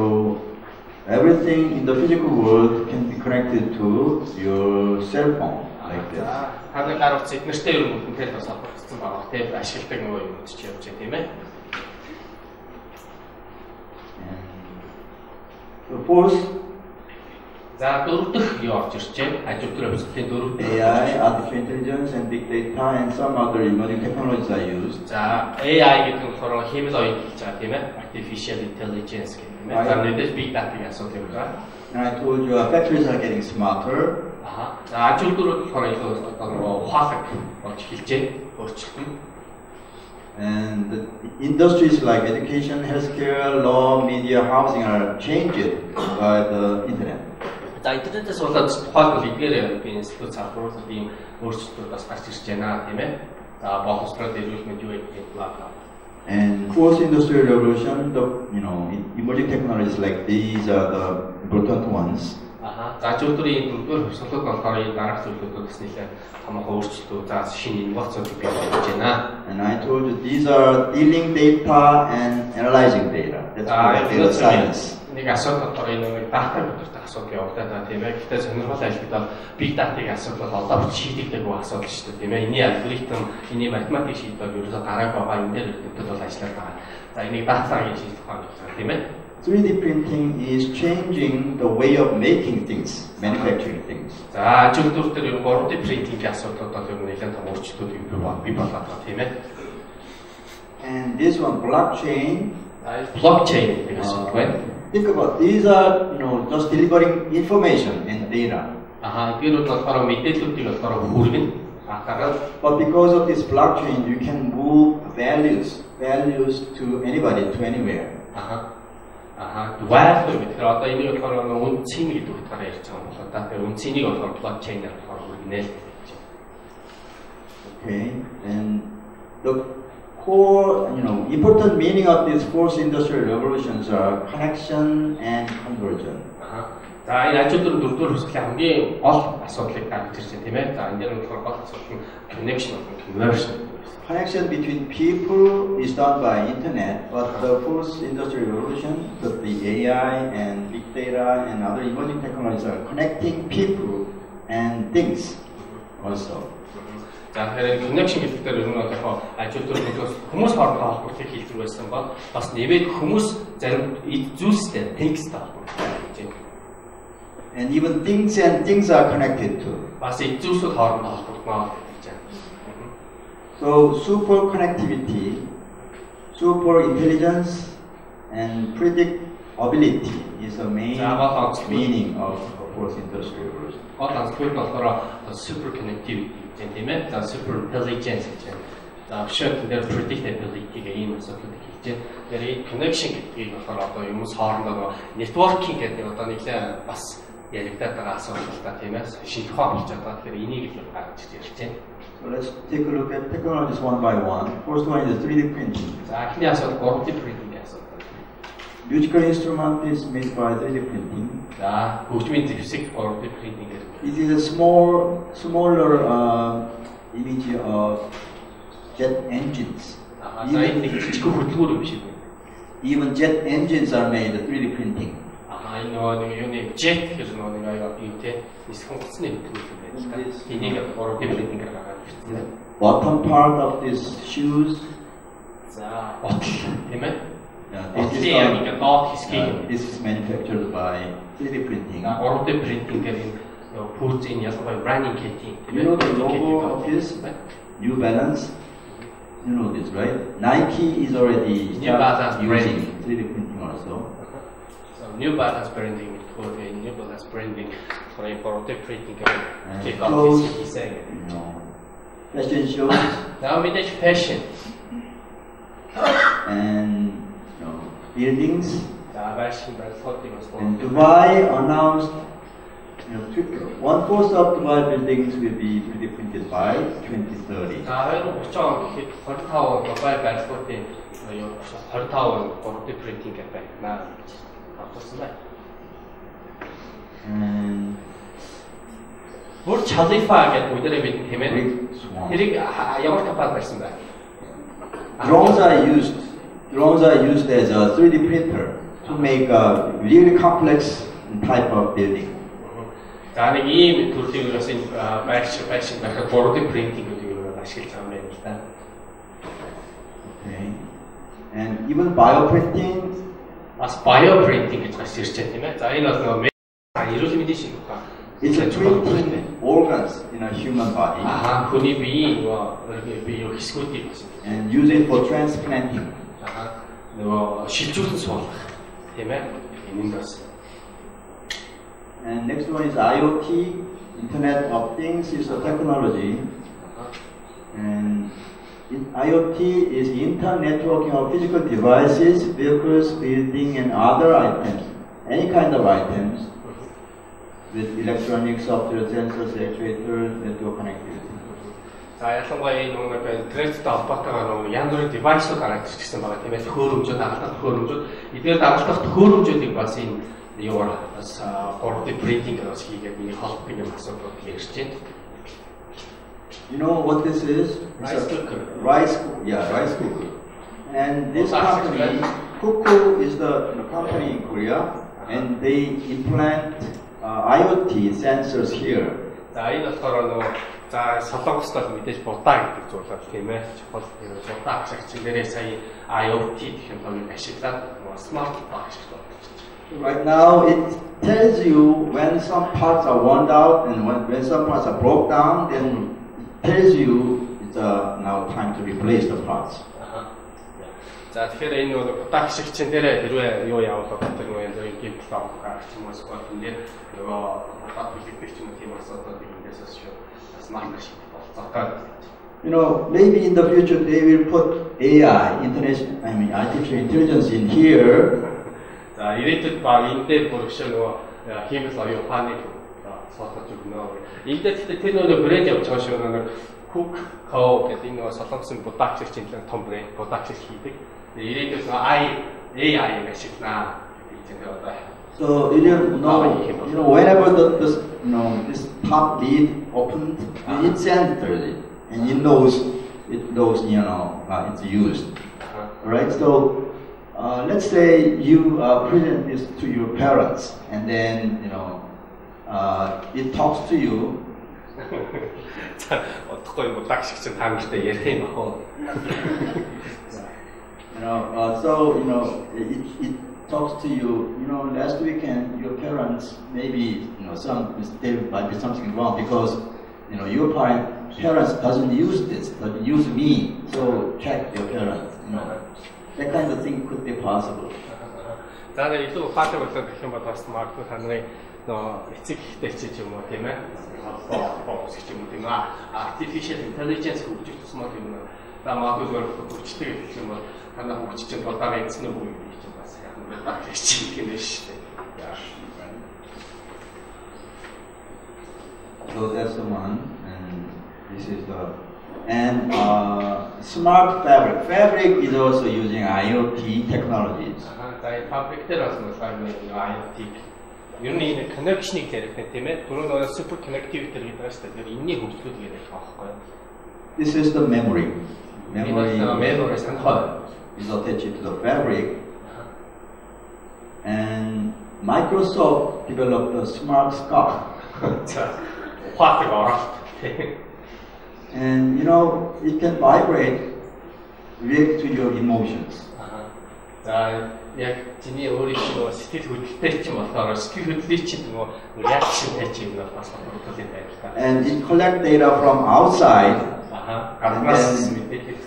S3: everything in the physical world can be connected to your cell phone like this.
S5: Ханаа гарах эднэртэй ер нь бүхэнтэй бас холбогдсон байгаа тийм ашигладаг нөгөө юм ч явж байгаа тийм ээ.
S3: The fourth,
S5: дөрөвдөх юу орж ирж байна? Ажил төрөлхтөлийн дөрөвдөх
S3: AI, artificial intelligence and big data and some other emerging technologies are used.
S5: За AI гэдэг нь болохоор хэмэл оюун гэж байгаа тийм ээ. Artificial intelligence гэдэг юм байна. За мэдээж big data-гийн асуудал юм байна.
S3: And I told you our factories are getting smarter.
S5: За ажил төрөл болохоор илүү одоо ухаалаг болж эхэлж байна. Өөрчлөлт нь.
S3: And the industries like education, healthcare, law, media, housing are changed by the internet.
S5: За интернетээс болоод тухайлбал эдгээр институт салбарт ийм өөрчлөлтүүд бас гарч ирж байна тийм ээ. За боловсрол эрүүл мэндийн юу гэдэг бла.
S3: And fourth industrial revolution, emerging technologies like these are the important ones.
S5: За зөвхөн дөрөвдүгээр хувьсгалууд болохоор энэ дараах зүйлүүд бас нэлээд томоохон өөрчлөлтүүд за шинэ инновацууд бий болж байна.
S3: And I told you these are dealing data and analyzing data. That's data science.
S5: Нэг асуудал болохоор энэ нэг дата бүдэртэй асуудал явагдаад байгаа тийм ээ. Гэхдээ сонирхол айлтгал big data-гийн асуудал одоо шийдэгдэх асуудал шүү дээ тийм ээ. Эний алгоритм, эний математик шийдвэр ерөөсөө гараагүй байгаа энэ дээр дэвтэр бол ажиллаад байгаа. За энийг датагийн шийдэх ухаан гэж байна тийм ээ.
S3: 3D printing is changing the way of making things, manufacturing things.
S5: За ажил дүр дээр 3D printing-ийн асуудлууд бол ер нь нэлээд том өөрчлөлтүүд бий болоод байгаа тийм ээ.
S3: And this one, blockchain
S5: гэдэг асуудал байна.
S3: Think about these are just delivering information and data.
S5: Эдгээр бол болохоор мэдээллүүдийг болохоор хүргэн
S3: But because of this blockchain, you can move values to anybody, to anywhere.
S5: Value гэдэг нь одоо энийг болохоор үнцийн гэдэг утгаараа ярьж байгаа юм болоо да. Тэр үнцнийг болохоор blockchain-аар болохоор хүргэнэ.
S3: Okay, and the core, important meaning of these fourth industrial revolutions are connection and conversion.
S5: За энэ ажил дөрөвдүгээр хувьсгалын хамгийн гол асуудлыг гаргаж ирж байна тийм ээ. За энэ дээр болохоор гол асуудал нь connection, conversion.
S3: Connection between people is done by internet, but the fourth industrial revolution, the AI and big data and other emerging technologies are connecting people and things also.
S5: За тэгэхээр connection гэдэг дээр ер нь яг ажил төрөлхтөөс хүмүүс хоорондоо холбогдохыг хэлдэг байсан бол бас нэмээд хүмүүс зарим зүйлстэй тексттэй холбогддог гэж байна.
S3: And even things and things are connected too.
S5: Бас зүйлсүүд хоорондоо холбогдно гэж байна.
S3: So super connectivity, super intelligence, and predictability is the main meaning of fourth industrial revolution.
S5: Гол онцлог нь болохоор super connectivity гэж тийм ээ. За super intelligence гэж байна. За өшөөд дээр predictability-г ийм асуудлыг хийж байна. Тэр энэ connection гэдгийг болохоор одоо хүмүүс хоорондоо networking гэдэг одоо нэлээд бас яригдаад байгаа асуудал л та тийм ээ. Шинэ тухай болж байгаа. Тэгэхээр энийг л гаргаж ирж байна.
S3: So let's take a look at technologies one by one. First one is 3D printing.
S5: За эхний асуудал 3D printing асуудал.
S3: Musical instrument is made by 3D printing.
S5: За хөгжмийн зэвсэг 3D printing гэдэг.
S3: It is a smaller image of jet engines.
S5: За энэ нэг жижиг хөдөлгүүр юм шиг байна.
S3: Even jet engines are made 3D printing.
S5: Энэ нэг юуны jet гэж нэг аяа юм те. Нисхэн гоцны хөдөлгүүр юм байна. Энийг 3D printing-ээр гаргаад ирсэн.
S3: Bottom part of these shoes.
S5: За ботл тийм ээ.
S3: This is manufactured by 3D printing.
S5: 3D printing гэдэг пүүц энэ ялангуяа branding гэдэг.
S3: You know the logo of this? New Balance. You know this, right? Nike is already using 3D printing also.
S5: So New Balance branding for the New Balance branding for 3D printing kick off is saying.
S3: Fashion shows.
S5: Now мэдээж fashion.
S3: And buildings.
S5: And
S3: Dubai announced 1/4 of Dubai buildings will be 3D printed by 2030. And
S5: Burj Khalifa гэдэг үдэрээ бид тийм ээ. Тэрийг ямар компани барьсан бэ?
S3: Drones are used as a 3D printer to make a really complex type of building.
S5: За нэг ийм төрлийн юус энэ байшин байхад 3D printing гэдэг юм ашиглаж байгаа юм байна л да.
S3: Okay. And even bioprinting.
S5: Бас bioprinting гэж гарч ирж байна тийм ээ. За энэ бол нөгөө эрүүл мэндийн шиг байна.
S3: It's a printing organs in a human body.
S5: Хүний биеийн бие хэсгүүдийг
S3: and use it for transplanting.
S5: нөгөө шилжүүлэн суулгах тийм ээ. Энэ бас.
S3: And next one is IoT, Internet of Things is a technology. And IoT is internet networking of physical devices, vehicles, building, and other items. Any kind of items with electronic software, sensors, actuators, network connectivity.
S5: За ялангуяа энэ нэг интернеттэй холбоотойгоор нэг янз бүрийн девайсууд гараад ирчихсэн байгаа тийм ээ. Төхөөрөмжүүд, дагалдах төхөөрөмжүүд. Эдгээр дагалдах төхөөрөмжүүдийг бас энэ юугаар бас 3D printing гэж хийгээд миний холбооны юм асуудал ярьж байна.
S3: You know what this is?
S5: Rice cooker.
S3: Rice cooker. And this company, Kuku is the company in Korea, and they implant IoT sensors here.
S5: За энэ болохоор нөгөө за солонгослол мэдээж будаа гэдэг зүйлээ тийм ээ. Чухал тийм будаа ашигчин дээрээ сая IoT технологиг ашиглаад смарт будаа ашиглаж байна.
S3: Right now it tells you when some parts are worn out and when some parts are broke down, then it tells you it's now time to replace the parts.
S5: За тэгэхээр энэ нөгөө будаа ашигчин дээрээ хэрвээ юу явуулах гэдэг нөгөө энэ гимт авах ч юм уу скот энэ дээр нөгөө будаа бүлэгдэх ч юм уу тийм асуудал индээс шүү.
S3: You know, maybe in the future they will put AI, artificial intelligence in here.
S5: За ирээдүйд баг энэ дээр бүргшээ нөгөө хиймэл оюун ухааныг суулгаж өгнө. Энд дээр тэр нөгөө брэнд явж байгаа шүү нөгөө Cook Co гэдэг энэ нөгөө солонгосын будаа ашигч энэ том брэнд будаа ашиг хийдэг. Ирээдүйд AI ашиглана гэдэг нь одоо.
S3: So you know whenever this top lid opened, it centers it, and it knows it's used. Right? So let's say you present this to your parents, and then it talks to you.
S5: 어떻게 뭐 딱식ችን 다음때 얘네 뭐.
S3: So it talks to you, you know, last weekend your parents maybe, you know, there might be something wrong because, you know, your parents doesn't use this, but use me, so check your parents, you know. That kind of thing could be possible.
S5: За нэг илүү ухаалаг болоод гэх юм бол бас магадгүй таны нөө эцэг ихтэй ч юм уу тийм ээ. Холбоо үсгэж юм уу тийм ээ. Artificial intelligence хөгжих тусмаа тийм үү. За магадгүй зөвхөн хөгжтэй гэх юм бол танаа хөгжиж чинь болоо эцнэ бүгд гэж чинь бас яг нэг баг хийчих юм байна шүү дээ.
S3: So that's the one, and this is the smart fabric. Fabric is also using IoT technologies.
S5: За fabric дээр бас нэг IoT ер нь энэ connection-ыг яригдана тийм ээ. Түрүүн нөгөө super connectivity гэдэг байгаа шүү дээ. Энэний хөгжлүүд гэдэг байхгүй юу?
S3: This is the memory. Memory is attached to the fabric. And Microsoft developed a smart scarf. And you know, it can vibrate, react to your emotions.
S5: Яг чиний өөрийнхөө сэтгэл хөдлөлтэй ч юм болохоор сэтгэл хөдлөлийн чинь нөгөө reaction гэж юм бас бодуулсан байна.
S3: And it collect data from outside. And then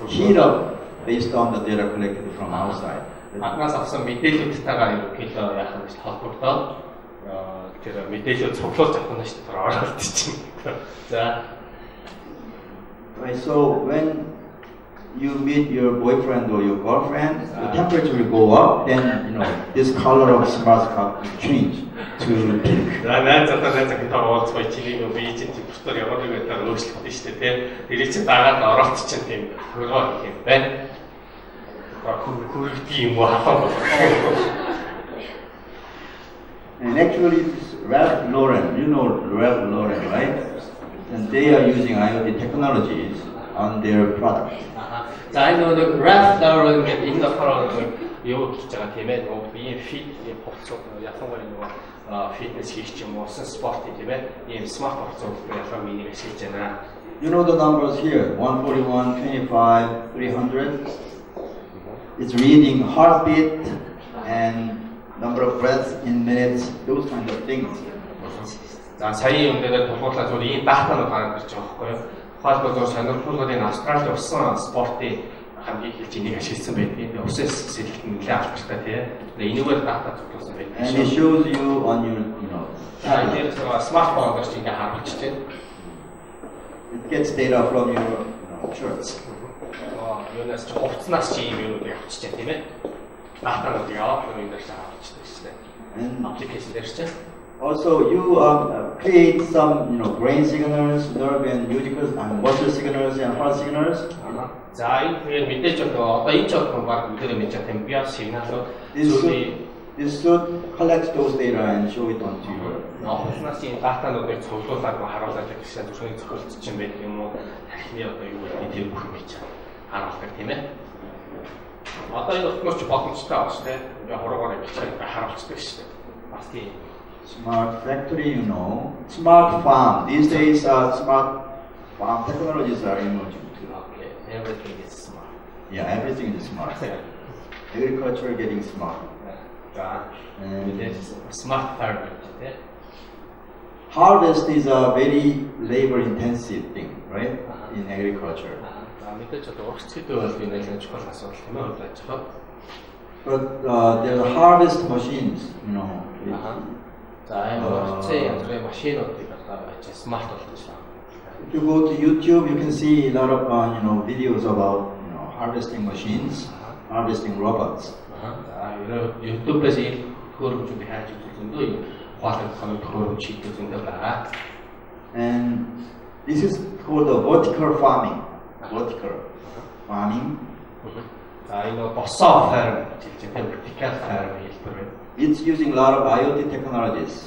S3: heat up based on the data collected from outside.
S5: Гаднаас авсан мэдээлэлтэйгээ ерөнхийдөө яах вэ гэж холбогдоод тэр мэдээлэл цуглуулж авах нь шүү дээ. Оролт чинь. За.
S3: So when you meet your boyfriend or your girlfriend, the temperature will go up, then you know this color of smart scarf will change to pink.
S5: Найз залуутай уулзах чигийн бие чинь температур ямар нэг байдлаар өөрчлөгдөн шүү дээ. Тэрийг чинь дагаад оролт чинь тийм хөргөө юм байна.
S3: And actually, it's Ralph Lauren. You know Ralph Lauren, right? And they are using IoT technologies on their product.
S5: За энэ нэг Ralph Lauren гэдэг энэ болохоор юу гэж байгаа тийм ээ. Ийм фит хувцас ялангуяа нөгөө фитнес хийх юм уу, спорт тийм ээ. Ийм смарт хувцас ялангуяа миний ашиглаж байна.
S3: You know the numbers here: 141, 25, 300. It's reading heartbeat and number of breaths in minutes, those kind of things.
S5: За сая юм дээр тулгуурлаа зөв ийм датанууд гараад ирж байгаа байхгүй юу? Тухайлбал сонирхолтой энэ Австрали усан спортын хамгийн их энийг ашигласан байдаг. Энэ усан сэлэлт нь нэлээд алдартай тийм. Энэгээр дата цуглуулсан байдаг.
S3: And it shows you on your, you know.
S5: Тэр смартфон дээр чинь харуулж байна.
S3: It gets data from your shirts.
S5: Юунаас ч хувцснаас чи ийм юмыг авчиж байна тийм ээ. Датанууд яваад энэ дээр авчихдаг шүү дээ. Энэ аппликейшн дээр чинь.
S3: Also, you create some, you know, brain signals, nerve and musical and motor signals and heart signals.
S5: За энэ мэдээж одоо энэ ч одоо баг бүгд мэдэж байгаа юм био сигналууд.
S3: This should collect those data and show it onto you.
S5: Хувцснаас энэ датануудыг цуглуулад харуулдаг гэсэн зөвхөн зөвлөлт чинь байдаг юм уу? Тархины одоо юу гэдэг тэр бүх юм хийж харуулдаг тийм ээ. Одоо энэ утгаарч боломжтой байна шүү дээ. Ингээ хуруугаар ингэж харуулцдаг шүү дээ. Бас тийм
S3: smart factory, you know, smart farm. These days, smart farm technologies are emerging too.
S5: Okay, everything is smart.
S3: Yeah, everything is smart. Agriculture getting smart.
S5: And smart farming.
S3: Harvest is a very labor-intensive thing, right? In agriculture. But there are harvest machines, you know. If you go to YouTube, you can see a lot of you know, videos about, you know, harvesting machines, harvesting robots. And this is called the vertical farming. Vertical farming. It's using a lot of IoT technologies.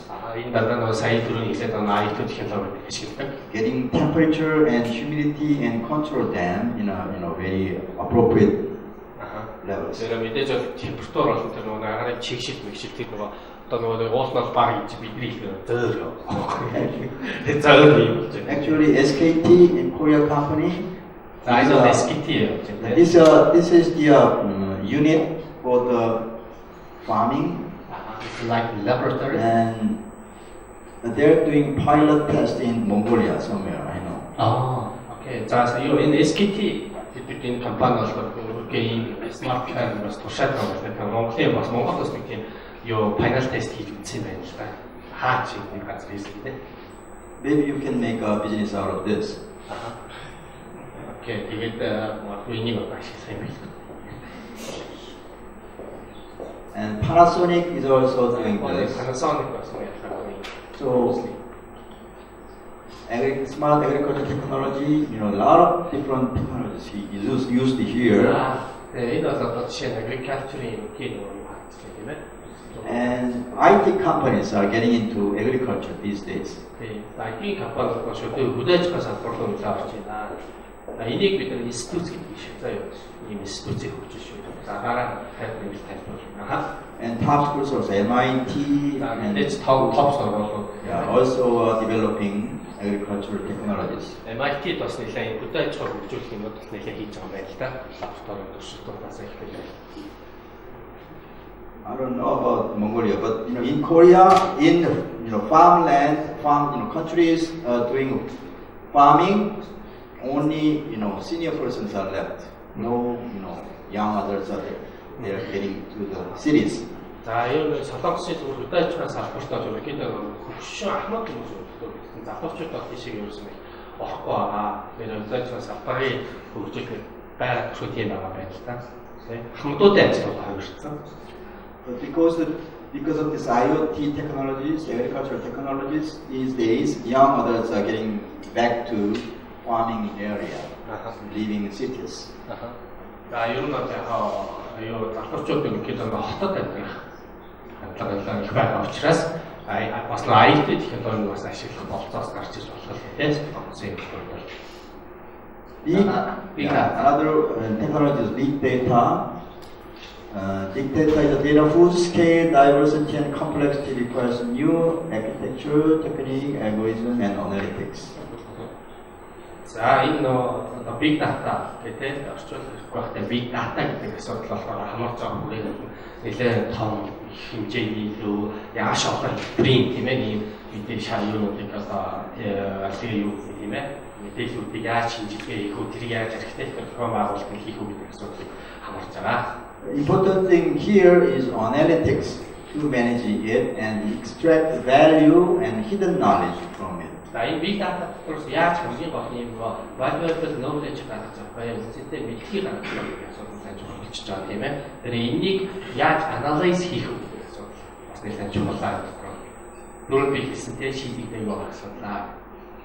S3: Getting temperature and humidity and control them in a, you know, very appropriate levels. Actually, SKT in Korea company. This is the unit for the farming.
S5: It's like laboratory.
S3: And they're doing pilot test in Mongolia somewhere, I know.
S5: Okay. За энэ SKT бидний компани болохоор гейм smart car бас туршаад байгаа юм байна. Монголын бас Монгол бас нэг тийм final test хийж үзсэн байна л да. Хаач нэг газар хийсэн тийм.
S3: Maybe you can make a business out of this.
S5: Okay, тэгээд энийг ашиглах юм байна.
S3: And Panasonic is also doing this.
S5: Panasonic also
S3: So, smart agriculture technology, a lot of different technologies used here.
S5: Энэ бол одоо жишээ нь agriculture-ийн
S3: and IT companies are getting into agriculture these days.
S5: IT компани бол шууд хүлээж авах салбар руу нөлөөлж байна. Энийг бид нар институт гэдэг шиг заяа ийм институцийг хөгжиж шүү. За дараа нэмэлт тайлбарлана.
S3: And top schools also MIT
S5: and it's top сургуулиуд
S3: also developing agricultural technologies.
S5: MIT бас нэлээд хүлээж авах хөгжүүлэх юмуд нэлээд хийж байгаа юм байна л да. Лабораторийн туршилтуудаас эхлэв.
S3: I don't know about Mongolia, but in Korea, in farmland, countries doing farming, only senior persons are left. No, young adults are there. They are getting to the cities.
S5: За энэ солонгосын хүлээж авах салбартаа ерөнхийдөө хөгшин ахмад хүмүүс өгдөг. Залуучууд бол тийшээ ерөөсөн орохгүй байгаа. Тэр хүлээж авах салбарын хөгжих байгаад шүү тийм байгаа байна л та. Хамтуудын ажлууд хавирсан.
S3: But because of this IoT technologies, agricultural technologies these days, young adults are getting back to farming area, leaving cities.
S5: За ер нь бол залуучууд ерөнхийдөө хотод амьдрах хандлага их байгаа учраас бас IT технологиг бас ашиглах болцоос гарч иж болох тийм.
S3: Another technology is big data. Big data is a data whose scale, diversity, and complexity requires new architecture, technique, algorithm, and analytics.
S5: За энэ big data гэдэг орчуулах байхдаа big data гэдэг асуудал болохоор хамаарч байгаа бүрээн нэлээд том хэмжээний илүү яаш олон хэлбэрийн тийм ээ ийм бидний шаардлагуудыг одоо аль юу тийм ээ мэдээллүүдийг яаж шинжилгээ хийх үү тэрийг яаж архитектурын байгуулалтыг хийх үү гэдэг асуудлыг хамаарч байгаа.
S3: Important thing here is analytics to manage it and extract value and hidden knowledge from it.
S5: За энэ big data доторс яаж хамгийн гол юм боо valuable knowledge гаргаж байгаа юм үнэтэй мэдхийг гаргаж байгаа гэдэг асуудал сайн болчихж байгаа тийм ээ. Тэр энийг яаж analyze хийх вэ гэдэг асуудал бас нэлээд чухал байна. Түрүүнд би хэлсэн тийм шийдэгдэх байгаа асуудал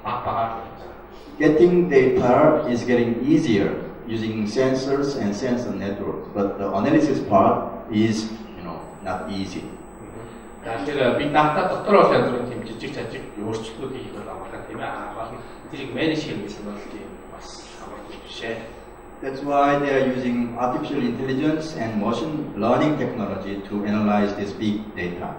S5: бага.
S3: Getting data is getting easier using sensors and sensor networks, but the analysis part is, not easy.
S5: Тэгэхээр big data дотор бол янз бүрийн жижиг жижиг өөрчлөлтүүд хийх бол амархан тийм ээ. Гол нь тэрийг менеж хийх гэсэн бол тийм бас амархан биш ээ.
S3: That's why they are using artificial intelligence and machine learning technology to analyze this big data.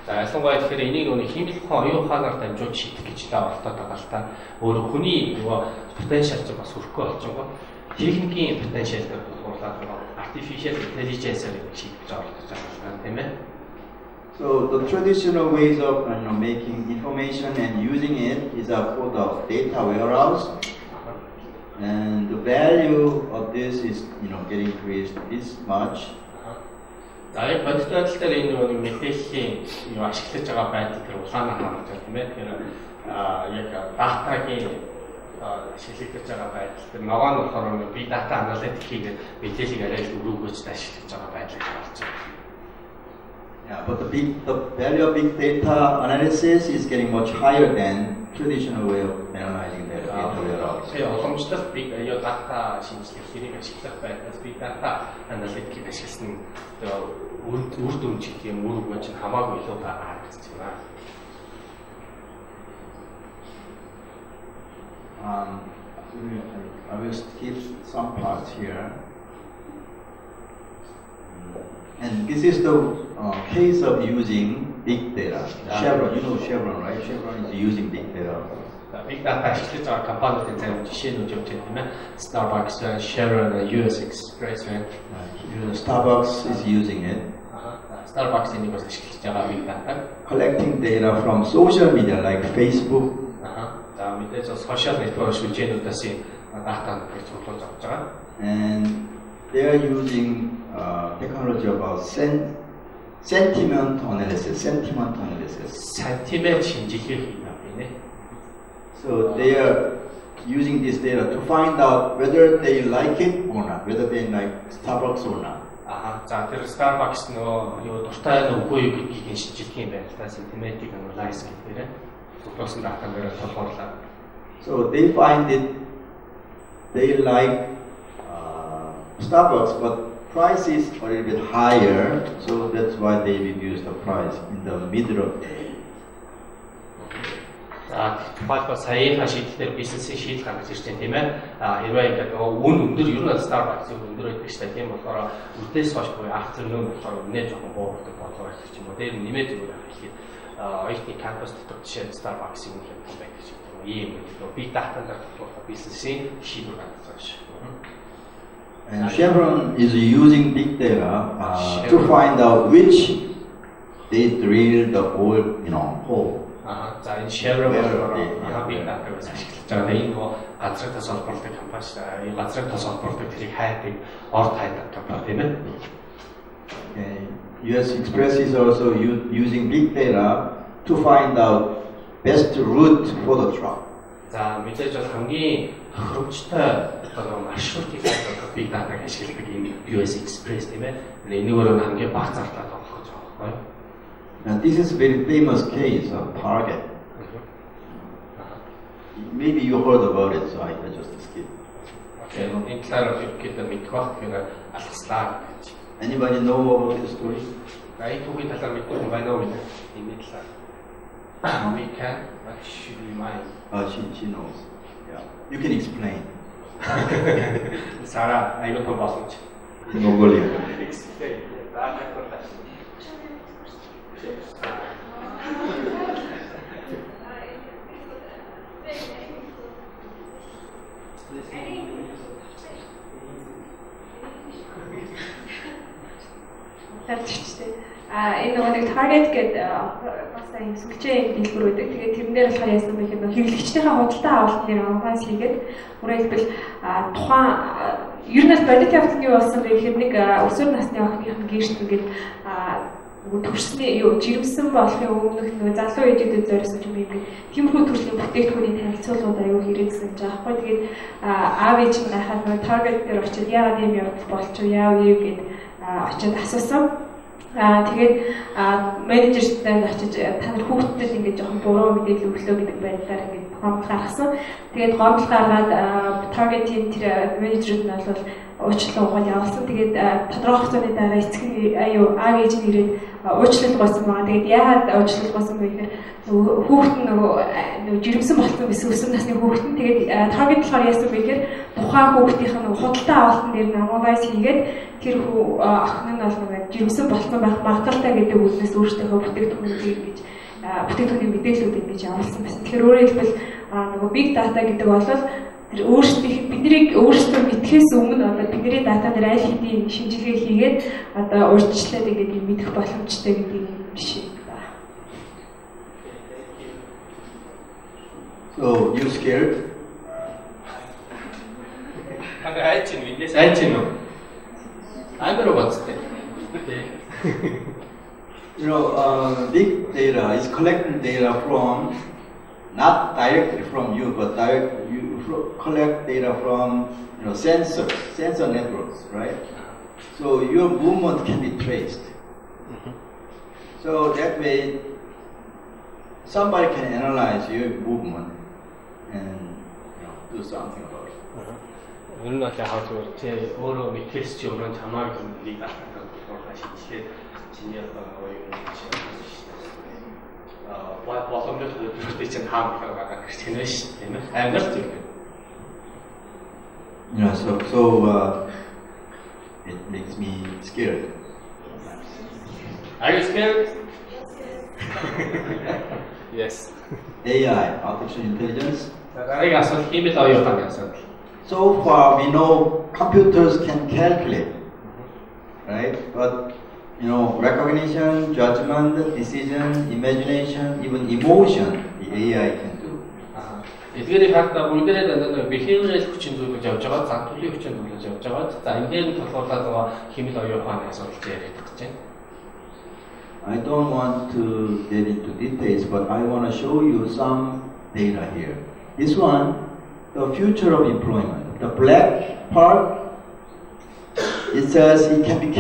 S5: За ялангуяа тэгэхээр энийг нөгөө химийн оюун ухаанаар дамжуулж шийдэх гэж оролдоод байгаа л та. Өөр хүний нөгөө потенциал ч бас хүрхгүй болчихгоо. Техникийн потенциал дээр тулгуурлаад artificial intelligence-ээр шийдэж оролдож байгаа тийм ээ.
S3: So the traditional ways of making information and using it is called the data warehouse, and the value of this is getting increased this much.
S5: За яг бодит байдал дээр энэ нөгөө мэдээллийн ашиглаж байгаа байдал тэр улаанаар харж байгаа тийм ээ. Тэгэхээр яг датагийн ашиглагдаж байгаа байдал тэр ногоо нь болохоор big data analytics-ийг мэдээллийг арай л өрөөгөөж ашиглаж байгаа байдлыг харуулж байгаа.
S3: Yeah, but the value of big data analysis is getting much higher than traditional way of analyzing the data.
S5: Тэгээ уламжлалт big data шинжилгээг ашиглах байдлаас big data analytics ашигласан үр дүн гэх юм үр өгөөж хамаагүй илүү байгаа гэж байна.
S3: I will skip some parts here. And this is the case of using big data. Chevron, Chevron, right? Chevron is using big data.
S5: Big data ашиглаж байгаа компаниудын зарим жишээнүүд явж байгаа тийм ээ. Starbucks, Chevron, US Express,
S3: Starbucks is using it.
S5: Starbucks-ийн нэг бас ашиглаж байгаа big data.
S3: Collecting data from social media like Facebook.
S5: За мэдээж social network шилжээнүүдээс дата гэж цуглуулж авч байгаа.
S3: And they are using technology about sentiment analysis. Sentiment
S5: шинжилгээ хийх юм.
S3: So they are using this data to find out whether they like it or not, whether they like Starbucks or not.
S5: За тэр Starbucks нөгөө юу дуртай нүггүй гэдгийг шинжилдэг юм байна. Та sentiment analysis гэдэг. Цуглуулсан датагаар толгуурлаа.
S3: So they find it, they like Starbucks, but price is a little bit higher, so that's why they reduce the price in the middle of the day.
S5: Тухайлбал саяхан шийдэлээр бизнесийн шийдэл гаргаж ирж байгаа тийм ээ. Хэрвээ ингээд үн өндөр ер нь Starbucks-ийн өндөр байдаг шүү дээ. Тийм болохоор үдээс хойш буюу ах зөрнөө болохоор үнэ жоохон буурдаг болоо гэх юм уу. Тэр нэмээд зүгээр хэлэхэд оюутны кампус дотор жишээ Starbucks-ийн үн хэмжээ байдаг ч юм уу. Ийм биг датагаар тогтоох бизнесийн шийдвэр гаргаж байгаа шүү.
S3: And Chevron is using big data to find out which they drill the oil, hole.
S5: За энэ Chevron биг датагаас ашиглаж байгаа. Энэ нөгөө газрын тос олборлогын компани шүү дээ. Энэ газрын тос олборлогыг тэрийг хайдаг, орд хайдаг компани тийм ээ.
S3: US Express is also using big data to find out best route for the truck.
S5: За мэдээж бол хамгийн тохиромжтой маршрутыг биг датаг ашигладаг энэ US Express тийм ээ. Энэгээр нь хамгийн бага зардал олгох гэж байгаа байхгүй юу?
S3: And this is a very famous case of Target. Maybe you heard about it, so I just skip.
S5: Okay, энэ талаар ерөнхийдөө мэдэх байх гэхээр алгаслаа гэж.
S3: Anybody know about this story?
S5: Энэ түүхийн талаар мэдэх хүн байна уу гэдэг энэ талаар. We can, but should we mind?
S3: She knows. Yeah, you can explain.
S5: Sarah, I don't know about it.
S3: Mongolia.
S1: Энэ нэг target гэдэг бас энэ сүлжээ дэлгүүр үүдэг. Тэгээд тэрэн дээр болохоор яасан бэ гэхээр хэрэглэгчдийн худалдаа авалт нэр онлайн хийгээд үргэлжлэл тухайн ер нь бодит явдал нь юу болсон бэ гэхээр нэг өсвөр насны охиныхын гэрт ингээд төрсний жирэмсэн болохын өмнөх нөгөө залуу ээжүүдэд зориулсан юм ингээд тиймэрхүү төрлийн бүтээгдэхүүний танилцуулгууд аюу хэрэгсэн гэж байгаа байхгүй. Тэгээд аав ээж нь гайхаад нөгөө target дээр очиод яагаад юм явдал болчих яав юу гэд очиод асуусан. Тэгээд менежертэй очиж та нар хүүхдэд ингээд жоохон буруу мэдээлэл өглөө гэдэг байдлаар ингээд гомдол гаргасан. Тэгээд гомдол гаргаад target-ийн тэр менежерүүд нь бол уучлал угаал явуулсан. Тэгээд тодорхой хугацааны дараа эцэг аав ээж нь ирээд уучлал гуйсан байгаа. Тэгээд яагаад уучлал гуйсан бэ гэхээр хүүхэд нь нөгөө жирэмсэн болсон байсан өсвөр насны хүүхэд нь тэгээд target болохоор яасан бэ гэхээр тухайн хүүхдийнх нь худалдаа авалтан дээр намайгаас хийгээд тэр охин нь бол нөгөө жирэмсэн болсон байх магадaltaй гэдэг үгнээс өөртөө бүтээгдэхүүнийг ингэж бүтээгдэхүүний мэдээллүүд ингэж явуулсан байсан. Тэгэхээр өөрөөр хэлбэл нөгөө big data гэдэг бол тэр бидний өөрсдөө мэдхээс өмнө одоо бидний дата дээр аль хэдийн шинжилгээ хийгээд одоо урьдчилаад ингэж мэдэх боломжтой гэдэг юм шиг байна.
S3: So you scared?
S5: I'm robots.
S3: Big data is collecting data from, not directly from you, but you collect data from sensor networks, right? So your movement can be traced. So that way, somebody can analyze your movement and do something about it.
S5: Ер нь бол яг зүгээр тий өөрөө мэдхээс чи өөрөө чамааг хэмлийг ахдаг болохоор шинжилгээ чиний одоо юу юм шиг боломжтой зүйлүүдтэй чинь хаамтлага байгаа гэж хэлнэ шүү дээ тийм ээ амар зүйл.
S3: Yeah, so it makes me scared.
S5: Are you scared? Yes.
S3: AI, artificial intelligence.
S5: Дараагийн асуулт хэмэл оюутан асуулт.
S3: So far we know computers can calculate, right? But you know, recognition, judgment, decision, imagination, even emotion, the AI can do.
S5: Эдгээрийг харахад бүгдээрээ дандаа behavioral хүчин зүйлж явж байгаа, зан төлөвийн хүчин зүйлж явж байгаа. За энэ дээр нь толгуурлаад байгаа хэмэл оюун ухааны асуудал яриад гэж байна.
S3: I don't want to get into details, but I want to show you some data here. This one, the future of employment. The black part, it says it can be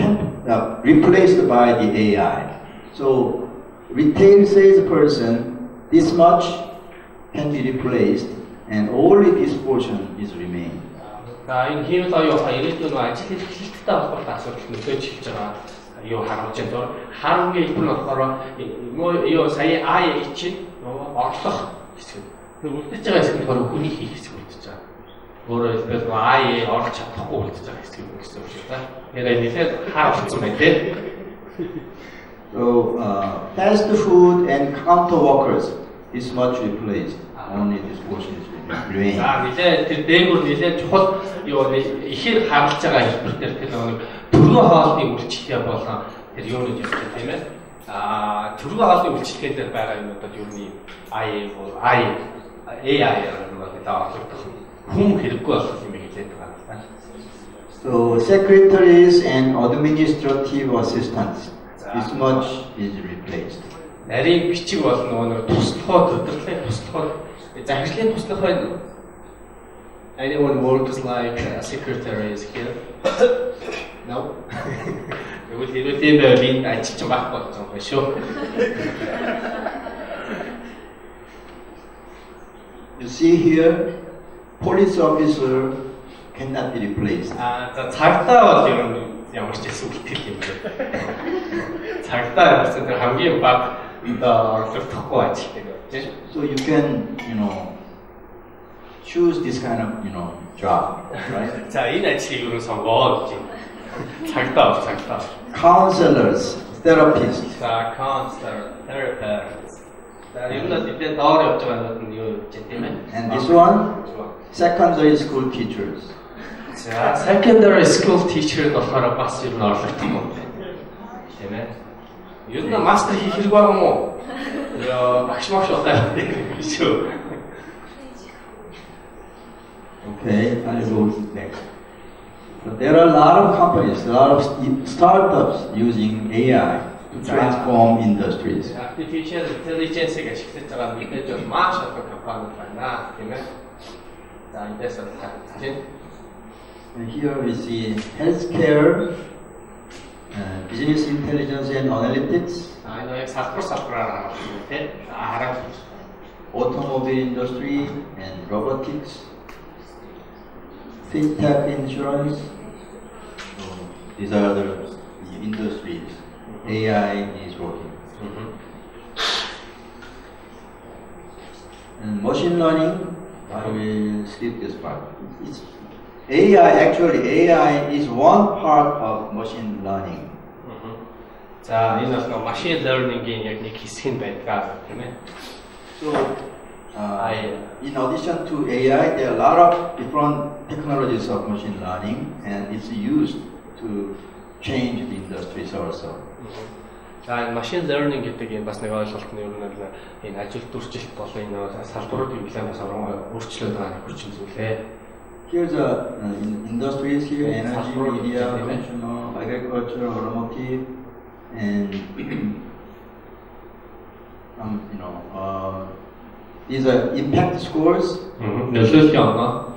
S3: replaced by the AI. So, retail salesperson, this much can be replaced, and only this portion is remaining.
S5: За энэ хэмэл оюун ухаан ирээдүйн ажил эрхлэлттэй холбоотой асуудал нөлөөж хэлж байгаа. Юу харуулж байгаа. Харамгийн хэлбэр нь болохоор юу сая AI чинь орлох хэсэг. Тэр үлдэж байгаа хэсэг нь болохоор хүний хийх хэсэг үлдэж байгаа. Өөрөөр хэлбэл AI орлож чадахгүй үлдэж байгаа хэсэг юм гэсэн үг шүү дээ. Тэгээд нэлээд харуулсан байна тийм.
S3: So fast food and counter workers is much replaced. Only this portion is remaining.
S5: За нэлээд тэр дээгүүр нэлээд чухал юу ихээр харуулж байгаа хэлбэр дээр тэр нэг төргөө хоолны үйлчлэгээ болон тэр юу гэж ярьж байна тийм ээ. Төргөө хоолны үйлчлэгээ дээр байгаа юмудад юу нэг AI орлогдох хүм хэрэггүй болох юм хэлээд байгаа юм байна.
S3: So secretaries and administrative assistants, this much is replaced.
S5: Нарийн бичиг бол нөгөө туслахад удирдлагын туслахад захирлын туслах байна. Anyone works like a secretary is here? No. Тэгвэл тийм байвал энэ ажил чинь байхгүй болж байгаа юм шүү.
S3: You see here, police officer cannot be replaced.
S5: За цагдаа бол ямар ч гэсэн үлтгэл юм бэ. Цагдаа гэсэн тэр хамгийн бага орлогдохгүй ажилтдаг тийм.
S3: So you can, you know, choose this kind of, you know, job, right?
S5: За энэ ажлыг юу сонгоо гэж юм. Цагдаа.
S3: Counselors, therapists.
S5: За counselor, therapist. За ер нь эдгээр доор явж байгаа нь юу гэж тийм ээ.
S3: And this one, secondary school teachers.
S5: За secondary school teacher болохоор бас ер нь орлогдох юм байна. Тийм ээ. Ер нь мастер хийх хэрэг байгаа юм уу? Яа, багш удаа шүү.
S3: Okay, I will go next. But there are a lot of companies, a lot of startups using AI to transform industries.
S5: Artificial intelligence-ийг ашиглаж байгаа мэдээж бол маш олон компаниуд байна, тийм ээ. За эндээс бол харагдаж байна.
S3: And here we see healthcare, business intelligence and analytics.
S5: Энэ яг салбараар харагдаж байна, тийм. Хараад
S3: automobile industry and robotics, fintech insurance. These are the industries AI is working. And machine learning, I will skip this part. AI is one part of machine learning.
S5: За энэ бол machine learning-ийн яг нэг хэсэг нь байдаг тийм ээ.
S3: So, in addition to AI, there are a lot of different technologies of machine learning, and it's used to change the industries also.
S5: За machine learning гэдэг юм бас нэг ойлголт нь ер нь л энэ ажил дүржилт болон энэ салбаруудын бас өөрчлөлт байгаа хүчин зүйлээ.
S3: Here's the industries here: energy, media, consumer, agriculture, automotive, and these are impact scores.
S5: Нөлөөллийн оноо.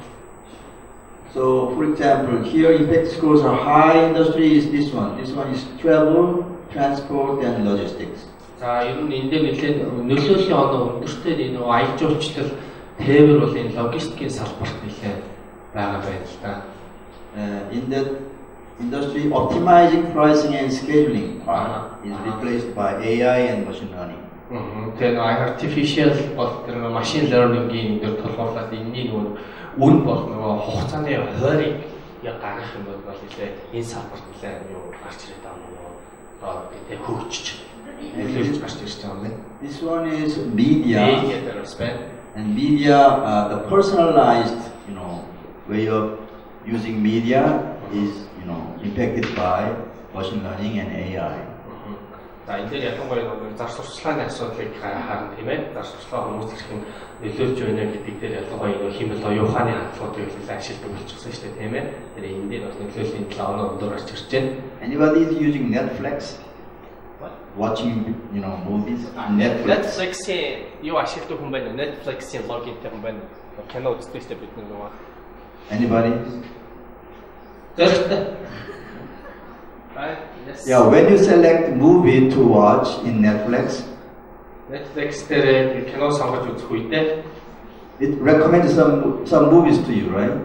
S3: So, for example, here impact scores are high industry is this one. This one is travel, transport, and logistics.
S5: За ер нь энэ дээр нэлээд нөлөөллийн оноо өндөртэй энэ аяж жуулчлал тээвэр бол энэ логистикийн салбарт нэлээд байгаа байна л да.
S3: In that industry, optimizing pricing and scheduling part is replaced by AI and machine learning.
S5: Тэгэхээр artificial бол тэр machine learning-ийн дээр толгуурлаад энэний үн бол хугацааны хойрыг яг гаргах юм бол нэлээд энэ салбарт нэлээд юу гарч ирээд байгаа юм одоо гэдэг хөгжиж нөлөөлж гарч ирж байгаа юм байна.
S3: This one is media. And media, the personalized, way of using media is, impacted by machine learning and AI.
S5: За энэ дээр ялангуяа нэг зар сурталчилгааны асуудлыг харна тийм ээ. Зар сурталчилгаа хүмүүс хэрхэн нөлөөлж байна гэдэг дээр ялангуяа нэг хэмэл оюун ухааны хандлагуудыг хэлээ ашигладаг болчихсон шүү дээ тийм ээ. Тэр энэ дээр бас нөлөөллийн талаа өндөр орж ирж байна.
S3: Anybody is using Netflix? Watching, movies?
S5: Netflix-ийн юу ашигладаг хүн байна уу? Netflix-ийн логинтэй хүн байна уу? Кино үздэг шүү дээ бид нөгөө.
S3: Anybody?
S5: Зөвхөн
S3: Yeah, when you select movie to watch in Netflix,
S5: дээр кино сонгож үзэх үедээ
S3: it recommends some movies to you, right?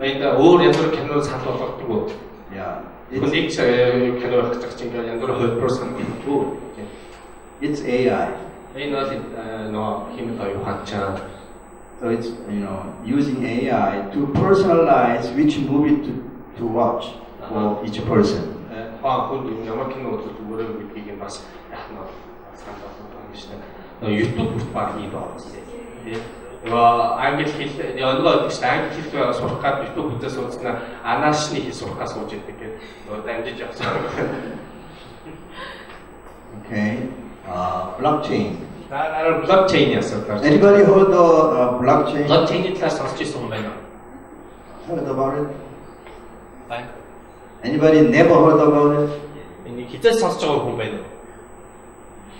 S5: Энд өөр янз бүрийн кино санал болгодог уу?
S3: Yeah.
S5: Хүнийг кино байх гэж чинь янз бүрийн хувьбар санал болгодог.
S3: It's AI.
S5: Энэ бол нөгөө хэмэл оюун ухаан.
S3: So it's using AI to personalize which movie to watch for each person.
S5: Хүн ямар кино үзэх өөрөө гэдгийг бас яах нь санал болгох юм шиг байна. YouTube бүрт баг ийм байна. Тийм. Англи хэл нөгөө гэж англи хэл сурах гад YouTube үзээс үзснээр анаашны хэл сурахаас сууж идэг гэдэг. Нөгөө дамжиж явсан.
S3: Okay. Blockchain.
S5: Blockchain асуудал.
S3: Anybody heard of blockchain?
S5: Blockchain-ийн талаас сонсч ирсэн хүн байна уу?
S3: Heard about it?
S5: Байна.
S3: Anybody never heard about it?
S5: Энийг хизээс сонсож байгаа хүн байна уу?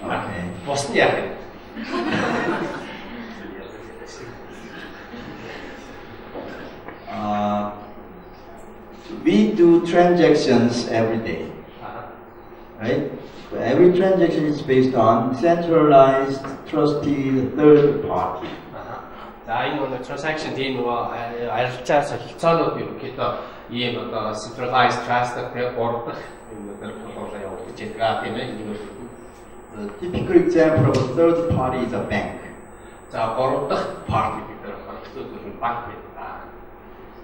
S3: Okay.
S5: Босны яах вэ?
S3: We do transactions every day, right? Every transaction is based on centralized, trusted third party.
S5: За энэ нэг transaction тийм нөгөө арилжаа солилцоонууд ерөнхийдөө ийм одоо centralized trusted гэх гурав дахь юм дээр болоолаа явуулж байгаа тийм ээ.
S3: The typical example of a third party is a bank.
S5: За гурав дахь party гэдэг нь хэвээр банк байдаг.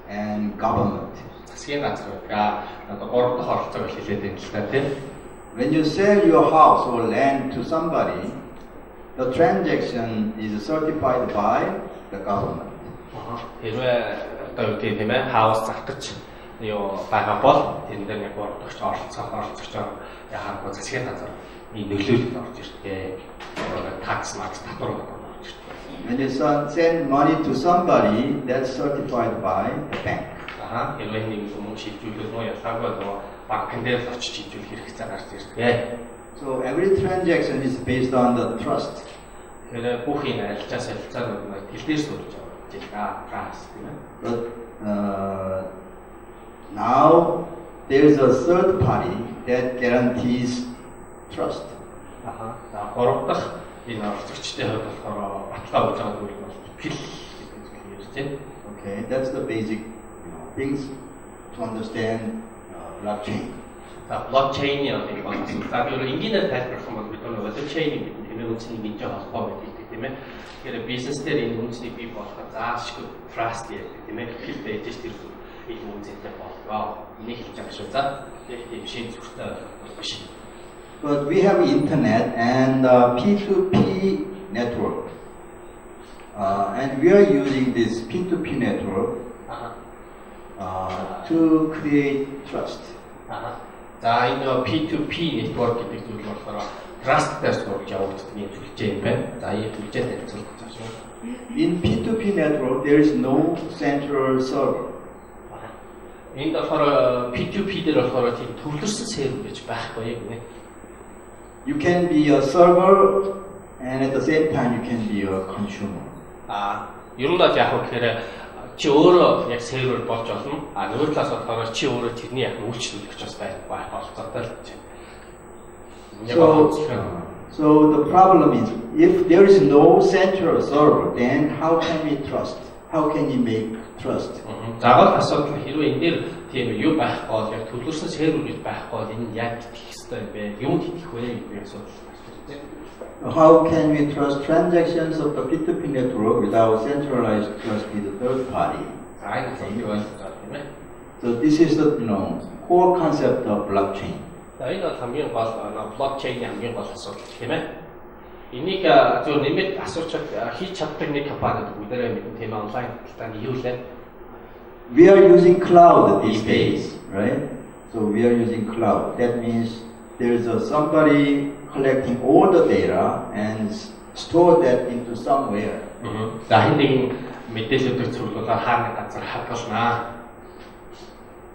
S3: And government.
S5: Засгийн газар байдаг. Одоо гурав дахь оролцоог хэлээд байна л та тийм.
S3: When you sell your house or land to somebody, the transaction is certified by the government.
S5: Хэрвээ одоо юу гэх юм бэ? Хаус зарах гэж юу байгаа бол тэр дээр нэг оролцогч яхахгүй засгийн газар нөлөөлөлд орж ирдэг. Такс татвар орж ирдэг.
S3: When you send money to somebody, that's certified by the bank.
S5: Хэрвээ нэг юм шилжүүлэх нь ялгаагүй нөгөө банкн дээр л очиж шилжүүлэх хэрэгцээ гарч ирдэг.
S3: So every transaction is based on the trust.
S5: Тэгэхээр бүх энэ арилжаа солилцоонууд нь тэлдээр сурж байгаа trust тийм ээ.
S3: But now there is a third party that guarantees trust.
S5: За гурав дахь энэ оролцогчтой хувьд болохоор баталгаа өгж байгаа зүйл бол итгэл гэдэг зүйл ярьж байна.
S3: Okay, that's the basic things to understand blockchain.
S5: За blockchain яг бол асуудал. За би энгийнээр тайлбарлах юм бол бид нөгөө blockchain гэдэг нь хэмээн үнцний гинжээ холбоо байдаг тийм ээ. Тэгэхээр бизнес дээр энэ үнцнийг бий болгоход заашгүй trust гэдэг тийм ээ. Итгэл байж тэр илүү үнцэнтэй болгоо. Энийг хэлж байгаа шүү. За тийм шин зүгтээ ойлгох биш.
S3: But we have internet and P2P network, and we are using this P2P network to create trust.
S5: За энэ P2P network гэдэг зүйл болохоор trust-тай сурж явагддаг юм зүйлжээ юм байна. За энэ зүйлжээ танилцуулах гэж байна.
S3: In P2P network, there is no central server.
S5: Энд болохоор P2P дээр болохоор тийм төвлөрсөн сервер гэж байхгүй юм нэ.
S3: You can be a server, and at the same time, you can be a consumer.
S5: Ер нь бол яг гэхээр чи өөрөө яг сервер болж болно. Нөгөө талаас болохоор чи өөрөө тэрний яг үйлчлүүлэгч бас байх болцоотой л гэж.
S3: So the problem is, if there is no central server, then how can we trust? How can you make trust?
S5: Заавал асуудал хэрвээ энэ дээр тийм юу байхгүй бол яг төлөвлөсөн сервер гэж байхгүй бол энэ яг итгэх ёстой юм бэ? Юунд итгэх вэ гэдэг асуудал гарч ирдэг.
S3: How can we trust transactions of the P2P network without centralized trusted third party? So this is the core concept of blockchain.
S5: Энэ бол хамгийн гол блокчейн хамгийн гол асуудал тийм ээ. Энийг зөв нэмээд асууж хийж чаддаг нэг компани бүгдээрээ мэдэн тийм онлайн талтааны юу лээ.
S3: We are using cloud these days, right? So we are using cloud. That means there's somebody collecting all the data and store that into somewhere.
S5: За хэн нэгэн мэдээлэлүүдийг цуглуулаад хаана газар хадгалнаа.